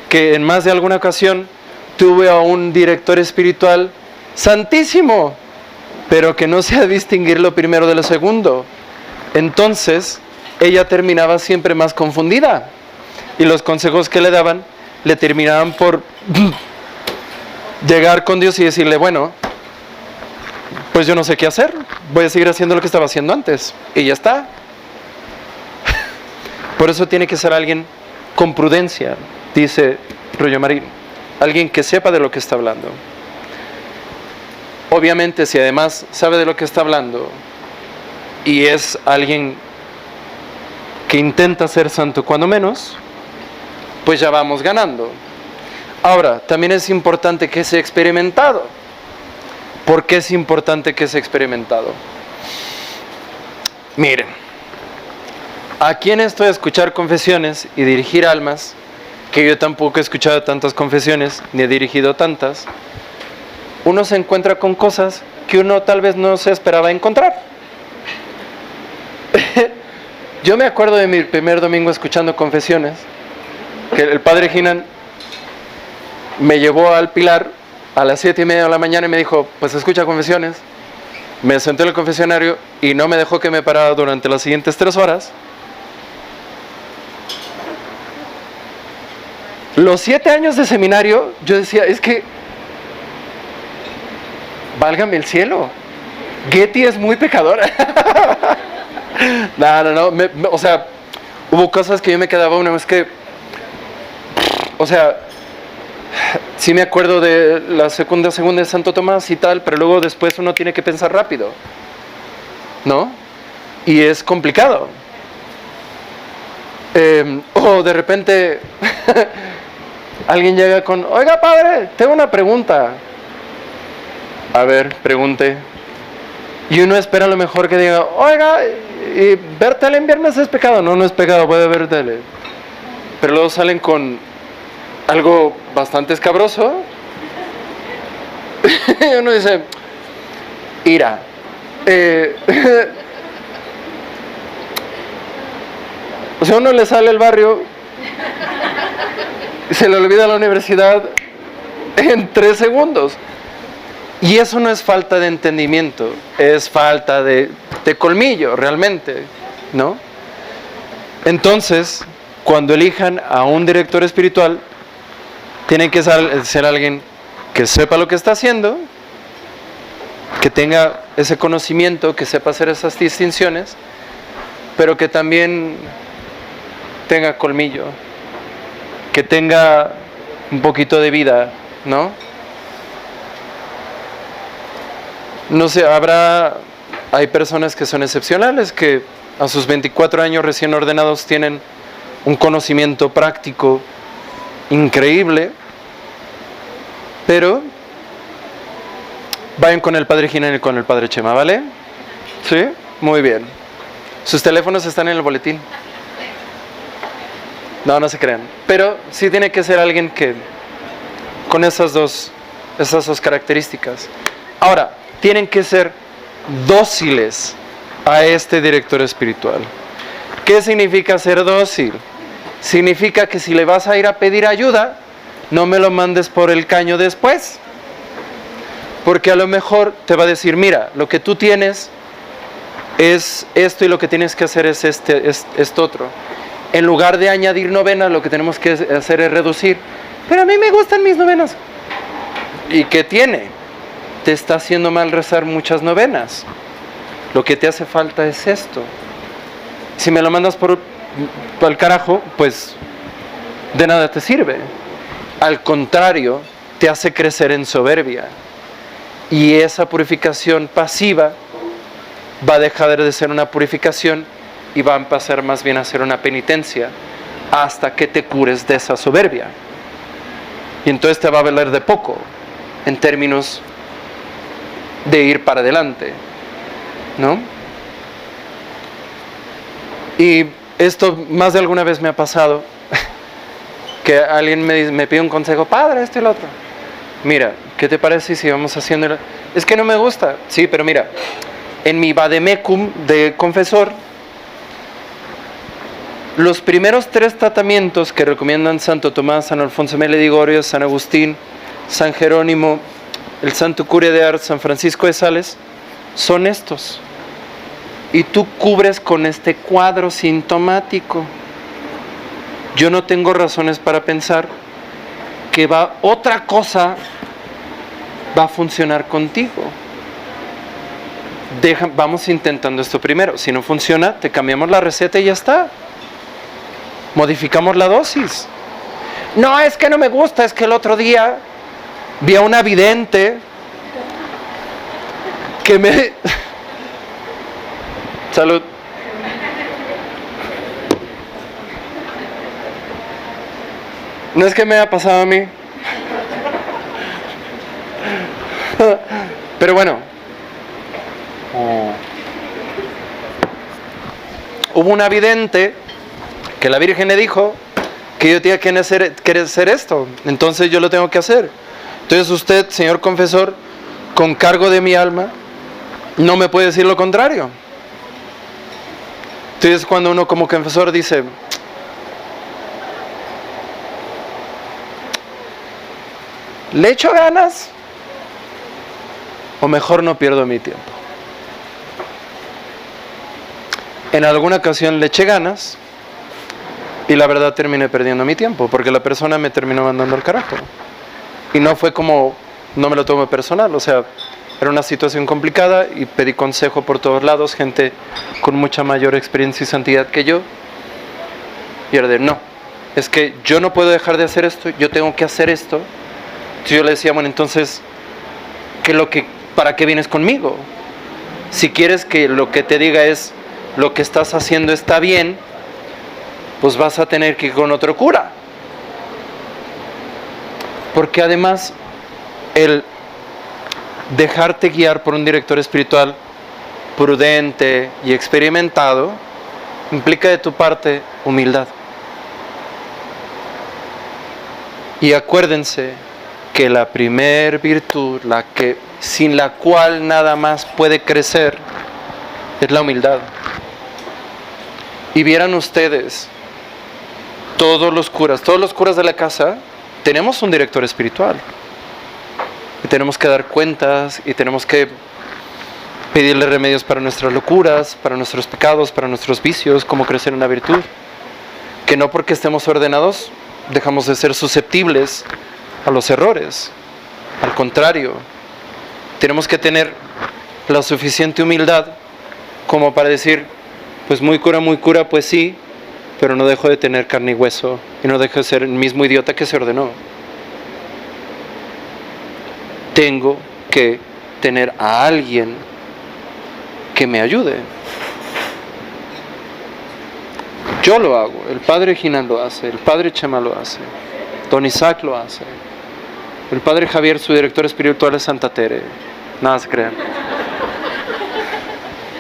que en más de alguna ocasión tuve a un director espiritual santísimo, pero que no sabía distinguir lo primero de lo segundo. Entonces, ella terminaba siempre más confundida. Y los consejos que le daban, le terminaban por llegar con Dios y decirle, bueno, pues yo no sé qué hacer, voy a seguir haciendo lo que estaba haciendo antes. Y ya está. Por eso tiene que ser alguien con prudencia, dice Rollo Marín. Alguien que sepa de lo que está hablando. Obviamente, si además sabe de lo que está hablando y es alguien que intenta ser santo cuando menos, pues ya vamos ganando. Ahora, también es importante que sea experimentado. ¿Por qué es importante que sea experimentado? Miren, aquí en esto de escuchar confesiones y dirigir almas, que yo tampoco he escuchado tantas confesiones, ni he dirigido tantas, uno se encuentra con cosas que uno tal vez no se esperaba encontrar. Yo me acuerdo de mi primer domingo escuchando confesiones, que el padre Ginan me llevó al Pilar a las 7:30 de la mañana y me dijo, pues escucha confesiones. Me senté en el confesionario y no me dejó que me parara durante las siguientes 3 horas. Los 7 años de seminario, yo decía, es que, válgame el cielo, Getty es muy pecadora. No, o sea, hubo cosas que yo me quedaba una vez que, o sea, sí me acuerdo de la segunda de Santo Tomás y tal, pero luego después uno tiene que pensar rápido, ¿no? Y es complicado. O de repente alguien llega con, oiga padre, tengo una pregunta. A ver, pregunte. Y uno espera a lo mejor que diga, oiga, ¿y ver tele en viernes es pecado? No, no es pecado, puede ver tele. Pero luego salen con algo bastante escabroso. Y uno dice, ira. O sea, uno le sale el barrio, se le olvida la universidad en 3 segundos. Y eso no es falta de entendimiento, es falta de colmillo realmente, ¿no? Entonces, cuando elijan a un director espiritual, tiene que ser alguien que sepa lo que está haciendo, que tenga ese conocimiento, que sepa hacer esas distinciones, pero que también tenga colmillo, que tenga un poquito de vida, ¿no? No sé, hay personas que son excepcionales, que a sus 24 años recién ordenados tienen un conocimiento práctico increíble, pero vayan con el padre Ginan y con el padre Chema, ¿vale? ¿Sí? Muy bien. Sus teléfonos están en el boletín. No se crean. Pero sí tiene que ser alguien que con esas dos características. Ahora, tienen que ser dóciles a este director espiritual. ¿Qué significa ser dócil? Significa que si le vas a ir a pedir ayuda, no me lo mandes por el caño después. Porque a lo mejor te va a decir, mira, lo que tú tienes es esto y lo que tienes que hacer es esto otro. En lugar de añadir novenas, lo que tenemos que hacer es reducir. Pero a mí me gustan mis novenas. ¿Y qué tiene? Te está haciendo mal rezar muchas novenas. Lo que te hace falta es esto. Si me lo mandas por el carajo, pues de nada te sirve. Al contrario, te hace crecer en soberbia. Y esa purificación pasiva va a dejar de ser una purificación y va a pasar más bien a ser una penitencia hasta que te cures de esa soberbia. Y entonces te va a valer de poco en términos de ir para adelante, ¿no? Y esto más de alguna vez me ha pasado, que alguien me pide un consejo, padre, esto y lo otro. Mira, ¿qué te parece si vamos haciendo? Es que no me gusta. Sí, pero mira, en mi vademecum de confesor, los primeros 3 tratamientos que recomiendan Santo Tomás, San Alfonso Mele de Ligorio, San Agustín, San Jerónimo, el Santo Curia de Ars, San Francisco de Sales, son estos. Y tú cubres con este cuadro sintomático. Yo no tengo razones para pensar que otra cosa va a funcionar contigo. Vamos intentando esto primero. Si no funciona, te cambiamos la receta y ya está. Modificamos la dosis. No, es que no me gusta, es que el otro día vi a una vidente que me... Salud. No es que me haya pasado a mí. Pero bueno. Hubo una vidente que la Virgen le dijo que yo tenía que hacer esto. Entonces yo lo tengo que hacer. Entonces usted, señor confesor, con cargo de mi alma, no me puede decir lo contrario. Entonces cuando uno como confesor dice, ¿le echo ganas? O mejor no pierdo mi tiempo. En alguna ocasión le eché ganas y la verdad terminé perdiendo mi tiempo porque la persona me terminó mandando al carajo. Y no fue como, no me lo tomo personal, o sea, era una situación complicada y pedí consejo por todos lados, gente con mucha mayor experiencia y santidad que yo. Y era de, no, es que yo no puedo dejar de hacer esto, yo tengo que hacer esto. Entonces yo le decía, bueno, entonces, ¿para qué vienes conmigo? Si quieres que lo que te diga es, lo que estás haciendo está bien, pues vas a tener que ir con otro cura. Porque además, el dejarte guiar por un director espiritual prudente y experimentado implica de tu parte humildad. Y acuérdense que la primer virtud, sin la cual nada más puede crecer, es la humildad. Y vieran ustedes, todos los curas de la casa, tenemos un director espiritual. Y tenemos que dar cuentas y tenemos que pedirle remedios para nuestras locuras, para nuestros pecados, para nuestros vicios, cómo crecer en la virtud. Que no porque estemos ordenados, dejamos de ser susceptibles a los errores. Al contrario, tenemos que tener la suficiente humildad como para decir, pues muy cura, pues sí, pero no dejo de tener carne y hueso y no dejo de ser el mismo idiota que se ordenó. Tengo que tener a alguien que me ayude. Yo lo hago, el padre Ginán lo hace, el padre Chema lo hace, don Isaac lo hace, el padre Javier, su director espiritual es Santa Tere, nada se crean.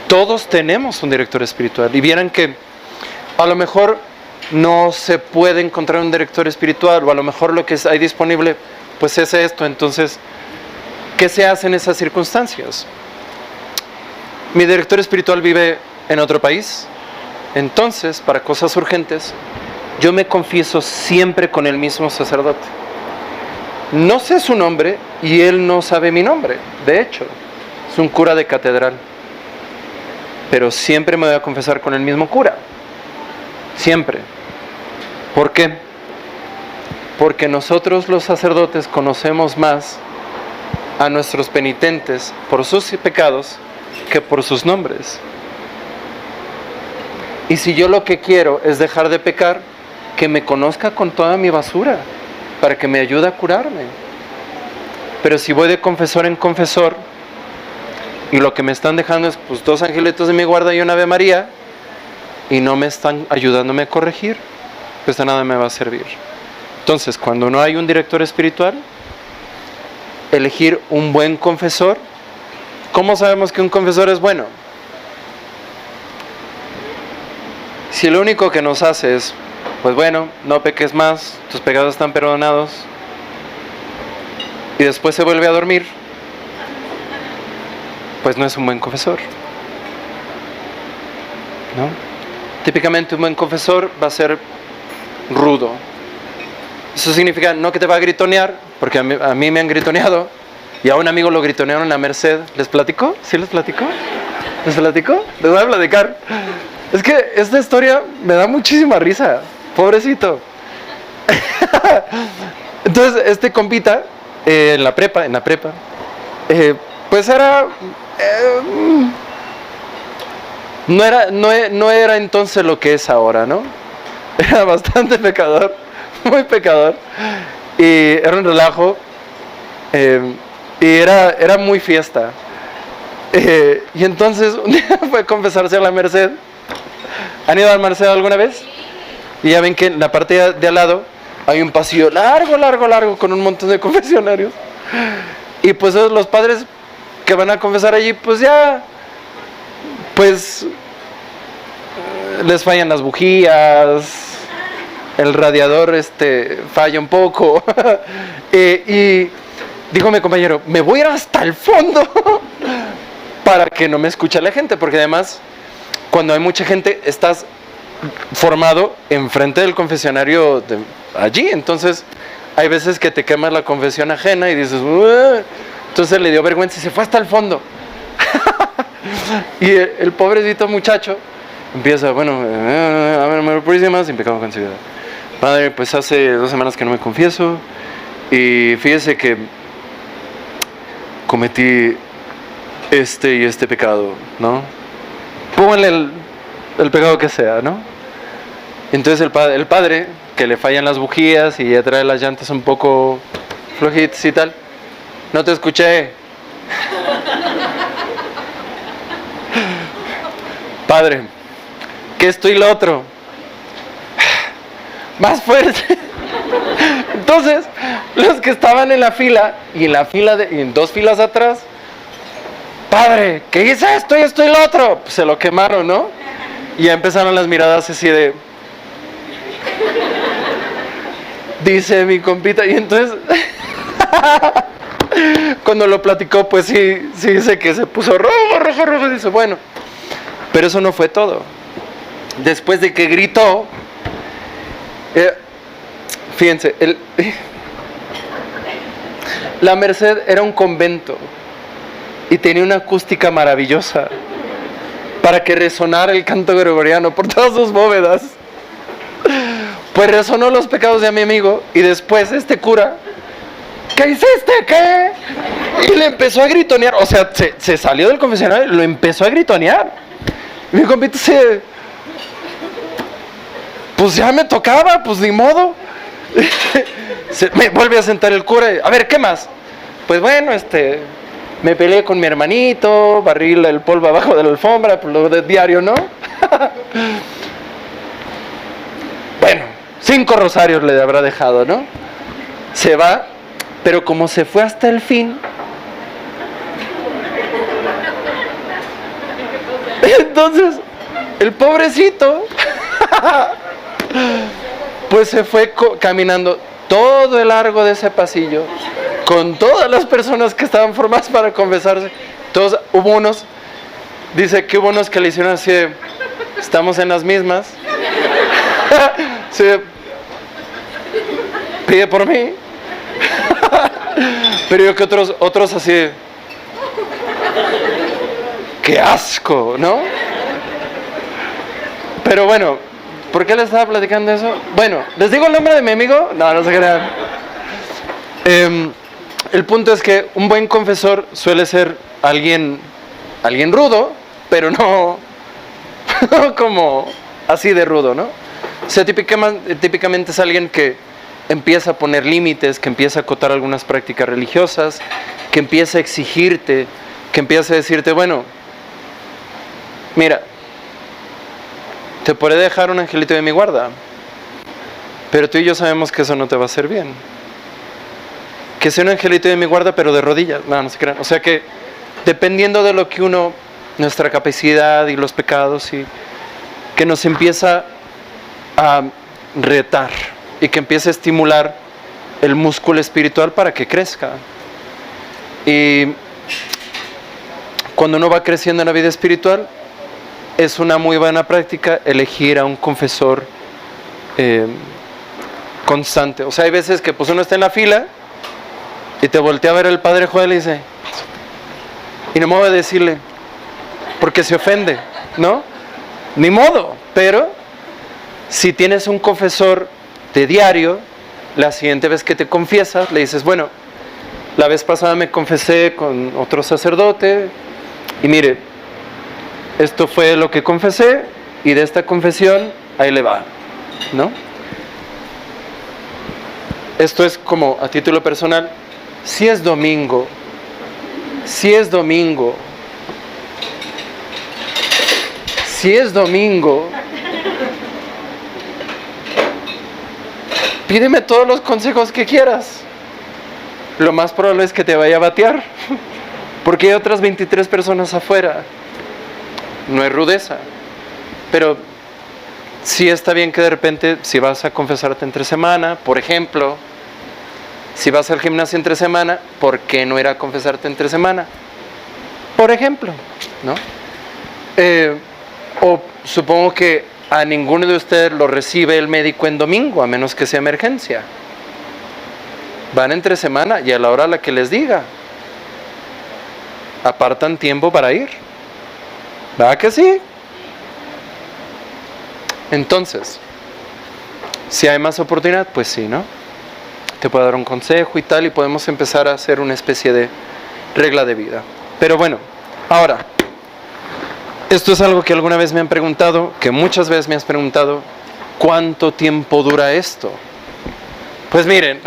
Todos tenemos un director espiritual y vieran que a lo mejor no se puede encontrar un director espiritual o a lo mejor lo que hay disponible pues es esto. Entonces, ¿qué se hace en esas circunstancias? Mi director espiritual vive en otro país, entonces para cosas urgentes yo me confieso siempre con el mismo sacerdote. No sé su nombre y él no sabe mi nombre, de hecho, es un cura de catedral. Pero siempre me voy a confesar con el mismo cura. Siempre. ¿Por qué? Porque nosotros los sacerdotes conocemos más a nuestros penitentes por sus pecados que por sus nombres. Y si yo lo que quiero es dejar de pecar, que me conozca con toda mi basura, para que me ayude a curarme. Pero si voy de confesor en confesor, y lo que me están dejando es pues 2 angelitos de mi guarda y una Ave María, y no me están ayudándome a corregir, pues de nada me va a servir. Entonces, cuando no hay un director espiritual, elegir un buen confesor. ¿Cómo sabemos que un confesor es bueno? Si lo único que nos hace es, pues bueno, no peques más, tus pecados están perdonados, y después se vuelve a dormir, pues no es un buen confesor. ¿no? Típicamente un buen confesor va a ser rudo. Eso significa no que te va a gritonear, porque a mí me han gritoneado, y a un amigo lo gritonearon en la Merced. ¿Les platico? ¿Sí les platico? ¿Les platico? Les voy a platicar. Es que esta historia me da muchísima risa. Pobrecito. Entonces, este compita, en la prepa, pues era... no era entonces lo que es ahora, ¿no? Era bastante pecador, muy pecador. Y era un relajo. Y era muy fiesta. Y entonces un día fue a confesarse a la Merced. ¿Han ido a la Merced alguna vez? Y ya ven que en la parte de al lado hay un pasillo largo con un montón de confesionarios. Y pues los padres que van a confesar allí, pues ya, pues les fallan las bujías, el radiador falla un poco. Y dijo mi compañero, me voy a ir hasta el fondo para que no me escuche la gente, porque además cuando hay mucha gente estás formado enfrente del confesionario allí, entonces hay veces que te quemas la confesión ajena y dices, "Uah". Entonces le dio vergüenza y se fue hasta el fondo. Y el pobrecito muchacho empieza, bueno, a ver, purísimas, sin pecado considerado. Padre, pues hace 2 semanas que no me confieso y fíjese que cometí este pecado, ¿no? Pónganle el pecado que sea, ¿no? Entonces el padre, que le fallan las bujías y ya trae las llantas un poco flojitas y tal, no te escuché. Padre, que esto y lo otro. Más fuerte. Entonces, los que estaban en la fila, y en 2 filas atrás, padre, ¿qué hice esto y esto y lo otro? Pues se lo quemaron, ¿no? Y ya empezaron las miradas así de... Dice mi compita, y entonces... Cuando lo platicó, pues sí dice que se puso rojo, dice, bueno. Pero eso no fue todo. Después de que gritó... fíjense, la Merced era un convento y tenía una acústica maravillosa para que resonara el canto gregoriano por todas sus bóvedas. Pues resonó los pecados de mi amigo y después este cura, ¿qué hiciste? ¿Qué? Y le empezó a gritonear, o sea, se salió del confesionario y lo empezó a gritonear. Y mi compita pues ya me tocaba, pues ni modo. Me vuelve a sentar el cura y, a ver, ¿qué más? Pues bueno, me peleé con mi hermanito, barrí el polvo abajo de la alfombra, por lo de diario, ¿no? Bueno, 5 rosarios le habrá dejado, ¿no? Se va, pero como se fue hasta el fin, entonces el pobrecito pues se fue caminando todo el largo de ese pasillo con todas las personas que estaban formadas para confesarse. Todos, hubo unos que le hicieron así de, estamos en las mismas. Sí, pide por mí. Pero yo que otros así de, qué asco, ¿no? Pero bueno, ¿por qué les estaba platicando eso? Bueno, ¿les digo el nombre de mi amigo? No se crean. El punto es que un buen confesor suele ser alguien rudo, pero no como así de rudo, ¿no? O sea, típicamente es alguien que empieza a poner límites, que empieza a acotar algunas prácticas religiosas, que empieza a exigirte, que empieza a decirte, bueno, mira, te podré dejar un angelito de mi guarda, pero tú y yo sabemos que eso no te va a hacer bien. Que sea un angelito de mi guarda, pero de rodillas. No se crean. O sea que, dependiendo de lo que nuestra capacidad y los pecados, y que nos empieza a retar y que empiece a estimular el músculo espiritual para que crezca. Y cuando uno va creciendo en la vida espiritual, es una muy buena práctica elegir a un confesor constante. O sea, hay veces que pues uno está en la fila y te voltea a ver el padre Joel y dice, y no me voy a decirle, porque se ofende, ¿no? Ni modo, pero si tienes un confesor de diario, la siguiente vez que te confiesas, le dices, bueno, la vez pasada me confesé con otro sacerdote y mire, esto fue lo que confesé y de esta confesión, ahí le va, ¿no? Esto es como a título personal, si es domingo, si es domingo, pídeme todos los consejos que quieras. Lo más probable es que te vaya a batear, porque hay otras 23 personas afuera. No es rudeza, pero sí está bien que de repente, si vas a confesarte entre semana, por ejemplo, si vas al gimnasio entre semana, ¿por qué no ir a confesarte entre semana? Por ejemplo, ¿no? O supongo que a ninguno de ustedes lo recibe el médico en domingo, a menos que sea emergencia. Van entre semana y a la hora a la que les diga. Apartan tiempo para ir. ¿Verdad que sí? Entonces, si hay más oportunidad, pues sí, ¿no? Te puedo dar un consejo y tal, y podemos empezar a hacer una especie de regla de vida. Pero bueno, ahora, esto es algo que alguna vez me han preguntado, que muchas veces me has preguntado, ¿cuánto tiempo dura esto? Pues miren,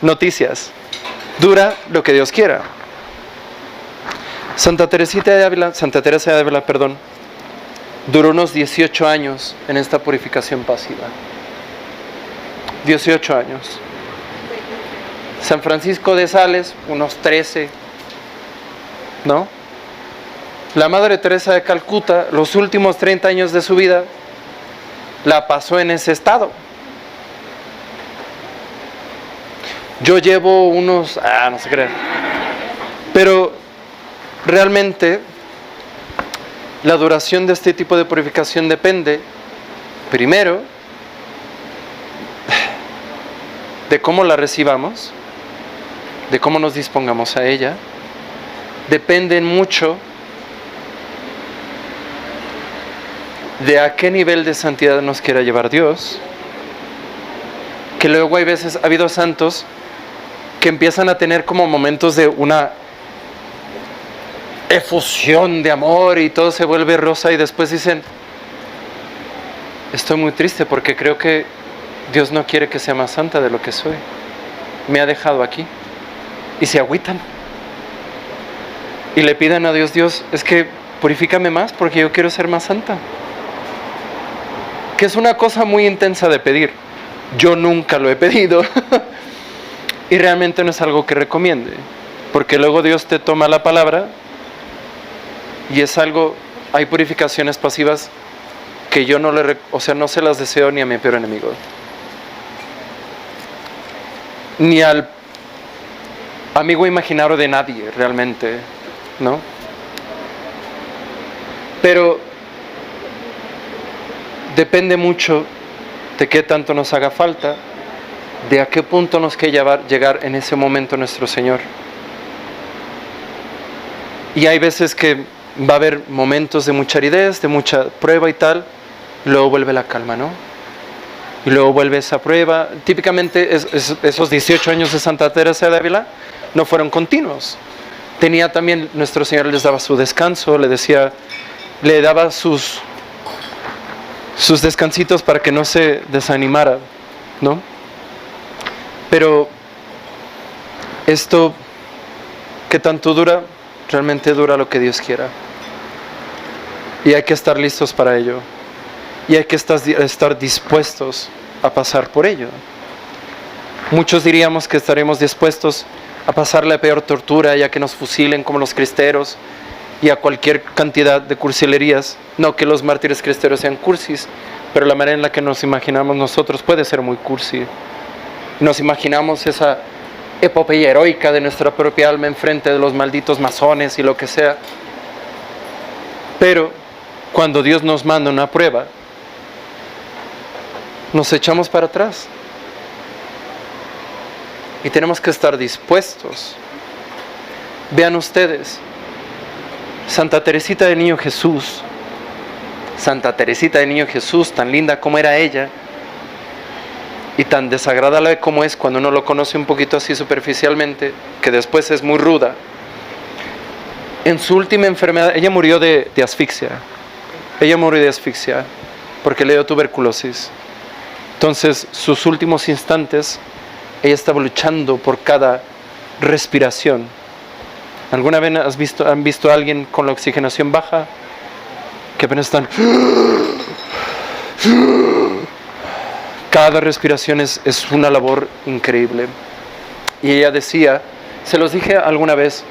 noticias, dura lo que Dios quiera. Santa Teresa de Ávila, duró unos 18 años en esta purificación pasiva. 18 años. San Francisco de Sales, unos 13, ¿no? La Madre Teresa de Calcuta, los últimos 30 años de su vida, la pasó en ese estado. Yo llevo unos, no se crean, pero realmente la duración de este tipo de purificación depende, primero, de cómo la recibamos, de cómo nos dispongamos a ella. Dependen mucho de a qué nivel de santidad nos quiera llevar Dios. Que luego hay veces, ha habido santos que empiezan a tener como momentos de una efusión de amor y todo se vuelve rosa y después dicen, estoy muy triste porque creo que Dios no quiere que sea más santa de lo que soy. Me ha dejado aquí. Y se agüitan. Y le piden a Dios, Dios, es que purifícame más porque yo quiero ser más santa. Que es una cosa muy intensa de pedir. Yo nunca lo he pedido. Y realmente no es algo que recomiende. Porque luego Dios te toma la palabra y es algo, hay purificaciones pasivas que yo no no se las deseo ni a mi peor enemigo. Ni al amigo imaginario de nadie, realmente, ¿no? Pero depende mucho de qué tanto nos haga falta, de a qué punto nos quiere llegar en ese momento nuestro Señor. Y hay veces que va a haber momentos de mucha aridez, de mucha prueba y tal, y luego vuelve la calma, ¿no? Y luego vuelve esa prueba. Típicamente esos 18 años de Santa Teresa de Ávila no fueron continuos. Tenía también, nuestro Señor les daba su descanso, le daba sus descansitos para que no se desanimara, ¿no? Pero esto, ¿qué tanto dura? Realmente dura lo que Dios quiera. Y hay que estar listos para ello. Y hay que estar dispuestos a pasar por ello. Muchos diríamos que estaremos dispuestos a pasar la peor tortura, ya que nos fusilen como los cristeros y a cualquier cantidad de cursilerías. No que los mártires cristeros sean cursis, pero la manera en la que nos imaginamos nosotros puede ser muy cursi. Nos imaginamos esa epopeya heroica de nuestra propia alma enfrente de los malditos masones y lo que sea. Pero cuando Dios nos manda una prueba, nos echamos para atrás. Y tenemos que estar dispuestos. Vean ustedes, Santa Teresita del Niño Jesús, tan linda como era ella, y tan desagradable como es cuando uno lo conoce un poquito así superficialmente, que después es muy ruda. En su última enfermedad, ella murió de asfixia. Porque le dio tuberculosis. Entonces, sus últimos instantes, ella estaba luchando por cada respiración. ¿Alguna vez han visto a alguien con la oxigenación baja? Que apenas están... Cada respiración es una labor increíble. Y ella decía, se los dije alguna vez,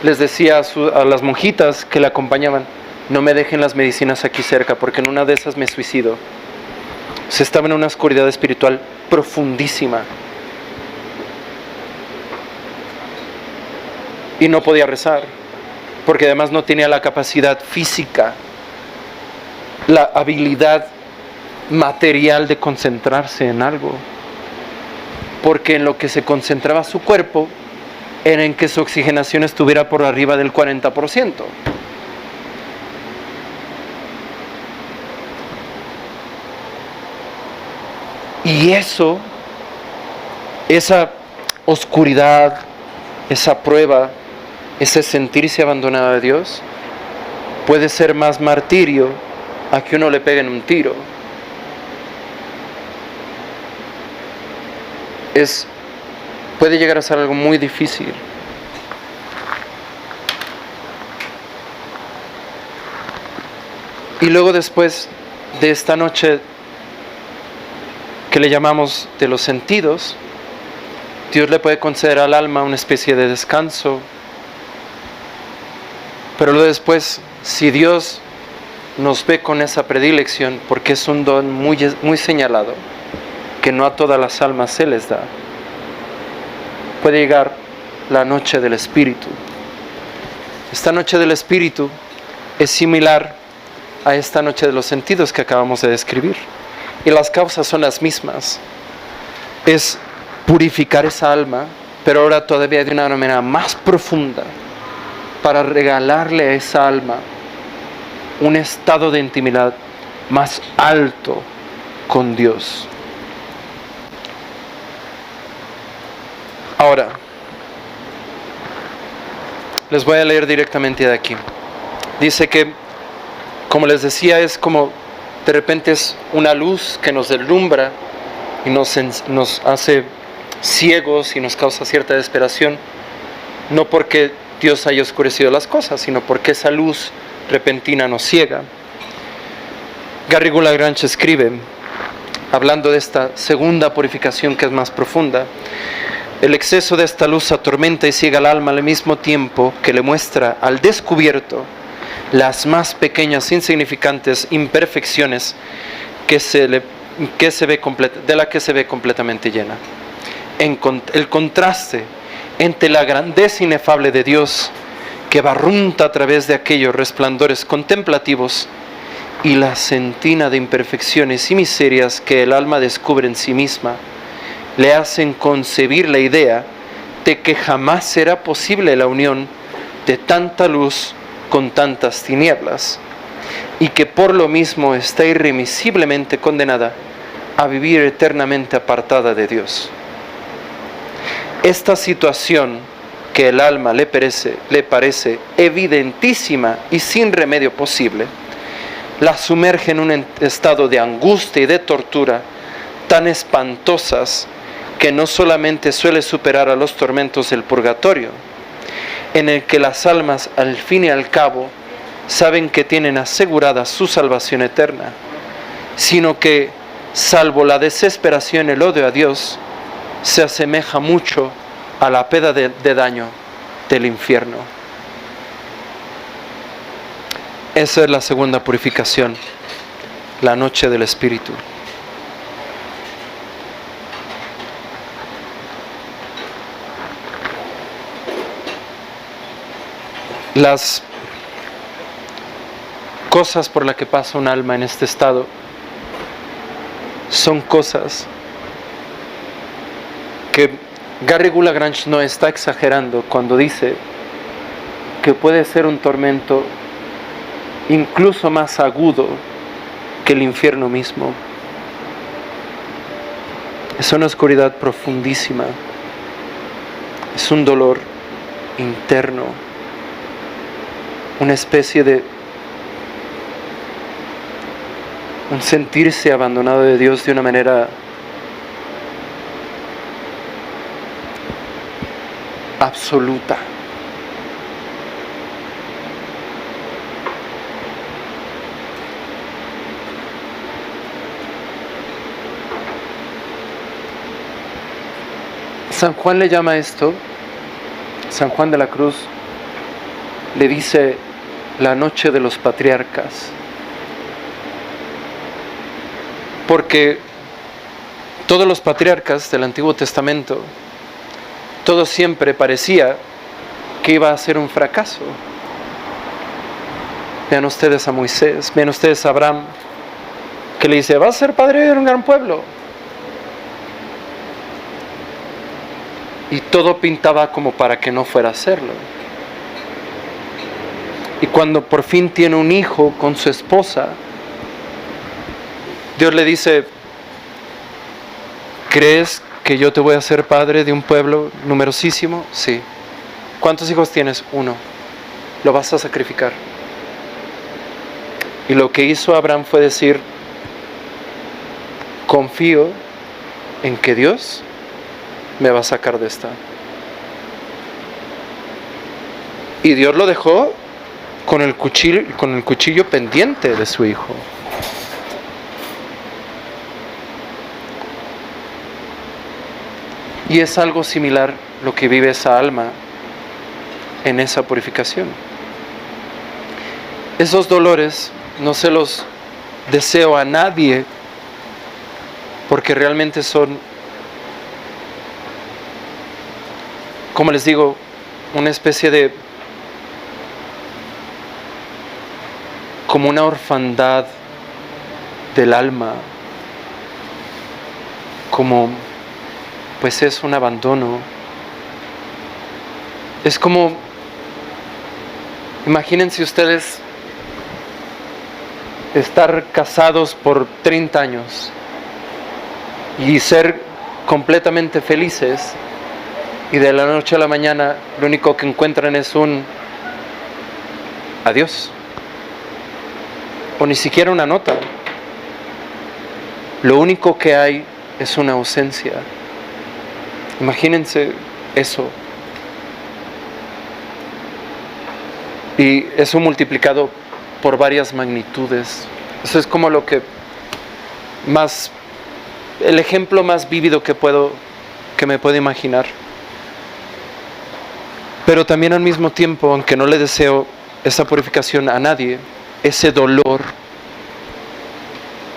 les decía a las monjitas que la acompañaban, no me dejen las medicinas aquí cerca, porque en una de esas me suicido. Se estaba en una oscuridad espiritual profundísima. Y no podía rezar, porque además no tenía la capacidad física, la habilidad material de concentrarse en algo. Porque en lo que se concentraba su cuerpo era en que su oxigenación estuviera por arriba del 40%. Y esa oscuridad, esa prueba, ese sentirse abandonado de Dios, puede ser más martirio a que uno le peguen un tiro. Puede llegar a ser algo muy difícil. Y luego, después de esta noche que le llamamos de los sentidos, Dios le puede conceder al alma una especie de descanso. Pero luego después, si Dios nos ve con esa predilección, porque es un don muy, muy señalado, que no a todas las almas se les da, puede llegar la noche del Espíritu. Esta noche del Espíritu es similar a esta noche de los sentidos que acabamos de describir. Y las causas son las mismas. Es purificar esa alma, pero ahora todavía de una manera más profunda, para regalarle a esa alma un estado de intimidad más alto con Dios. Ahora, les voy a leer directamente de aquí. Dice que, como les decía, es como de repente es una luz que nos deslumbra y nos hace ciegos y nos causa cierta desesperación, no porque Dios haya oscurecido las cosas, sino porque esa luz repentina nos ciega. Garrigou-Lagrange escribe, hablando de esta segunda purificación que es más profunda: el exceso de esta luz atormenta y ciega al alma al mismo tiempo que le muestra al descubierto las más pequeñas, insignificantes imperfecciones de la que se ve completamente llena. El contraste entre la grandeza inefable de Dios, que barrunta a través de aquellos resplandores contemplativos, y la centina de imperfecciones y miserias que el alma descubre en sí misma, le hacen concebir la idea de que jamás será posible la unión de tanta luz con tantas tinieblas, y que por lo mismo está irremisiblemente condenada a vivir eternamente apartada de Dios. Esta situación, que el alma le parece evidentísima y sin remedio posible, la sumerge en un estado de angustia y de tortura tan espantosas que no solamente suele superar a los tormentos del purgatorio, en el que las almas al fin y al cabo saben que tienen asegurada su salvación eterna, sino que, salvo la desesperación y el odio a Dios, se asemeja mucho a la pena de daño del infierno. Esa es la segunda purificación, la noche del Espíritu. Las cosas por las que pasa un alma en este estado son cosas que Garrigou Lagrange no está exagerando cuando dice que puede ser un tormento incluso más agudo que el infierno mismo. Es una oscuridad profundísima, es un dolor interno, una especie de un sentirse abandonado de Dios de una manera absoluta. San Juan le llama esto, San Juan de la Cruz le dice la noche de los patriarcas, porque todos los patriarcas del Antiguo Testamento, todo siempre parecía que iba a ser un fracaso. Vean ustedes a Moisés, vean ustedes a Abraham, que le dice, vas a ser padre de un gran pueblo. Y todo pintaba como para que no fuera a hacerlo. Y cuando por fin tiene un hijo con su esposa, Dios le dice, ¿crees que yo te voy a hacer padre de un pueblo numerosísimo? Sí. ¿Cuántos hijos tienes? Uno. Lo vas a sacrificar. Y lo que hizo Abraham fue decir, confío en que Dios me va a sacar de esta. Y Dios lo dejó con el cuchillo pendiente de su hijo. Y es algo similar lo que vive esa alma en esa purificación. Esos dolores no se los deseo a nadie, porque realmente son, como les digo, una especie de, como una orfandad del alma, como, pues es un abandono. Es como, imagínense ustedes estar casados por 30 años y ser completamente felices, y de la noche a la mañana lo único que encuentran es un adiós, o ni siquiera una nota. Lo único que hay es una ausencia. Imagínense eso. Y eso multiplicado por varias magnitudes. Eso es como lo que más, el ejemplo más vívido que me puedo imaginar. Pero también al mismo tiempo, aunque no le deseo esa purificación a nadie, ese dolor,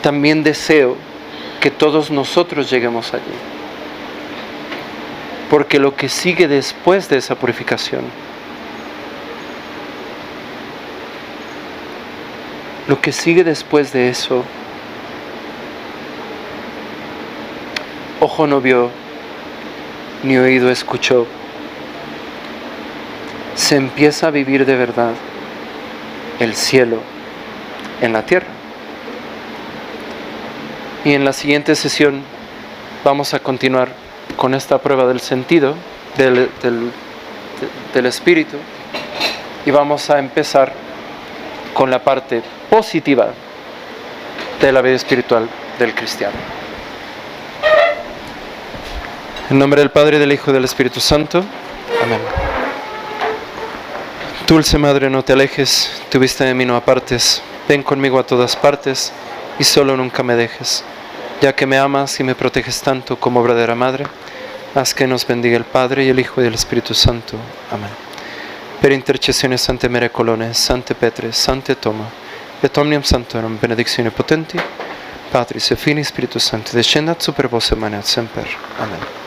también deseo que todos nosotros lleguemos allí. Porque lo que sigue después de esa purificación, lo que sigue después de eso, ojo no vio, ni oído escuchó, se empieza a vivir de verdad el cielo en la tierra. Y en la siguiente sesión vamos a continuar con esta prueba del sentido, del espíritu, y vamos a empezar con la parte positiva de la vida espiritual del cristiano. En nombre del Padre, del Hijo y del Espíritu Santo. Amén. Dulce Madre, no te alejes, tu vista de mí no apartes. Ven conmigo a todas partes y solo nunca me dejes. Ya que me amas y me proteges tanto como verdadera Madre, haz que nos bendiga el Padre y el Hijo y el Espíritu Santo. Amén. Per intercessione Sante Maria Colones, Sante Petre, Sante Toma, et omnium sanctorum benedictione potenti, Patris et Filii Spiritus Sancti, descendat super vos et manet semper. Amen.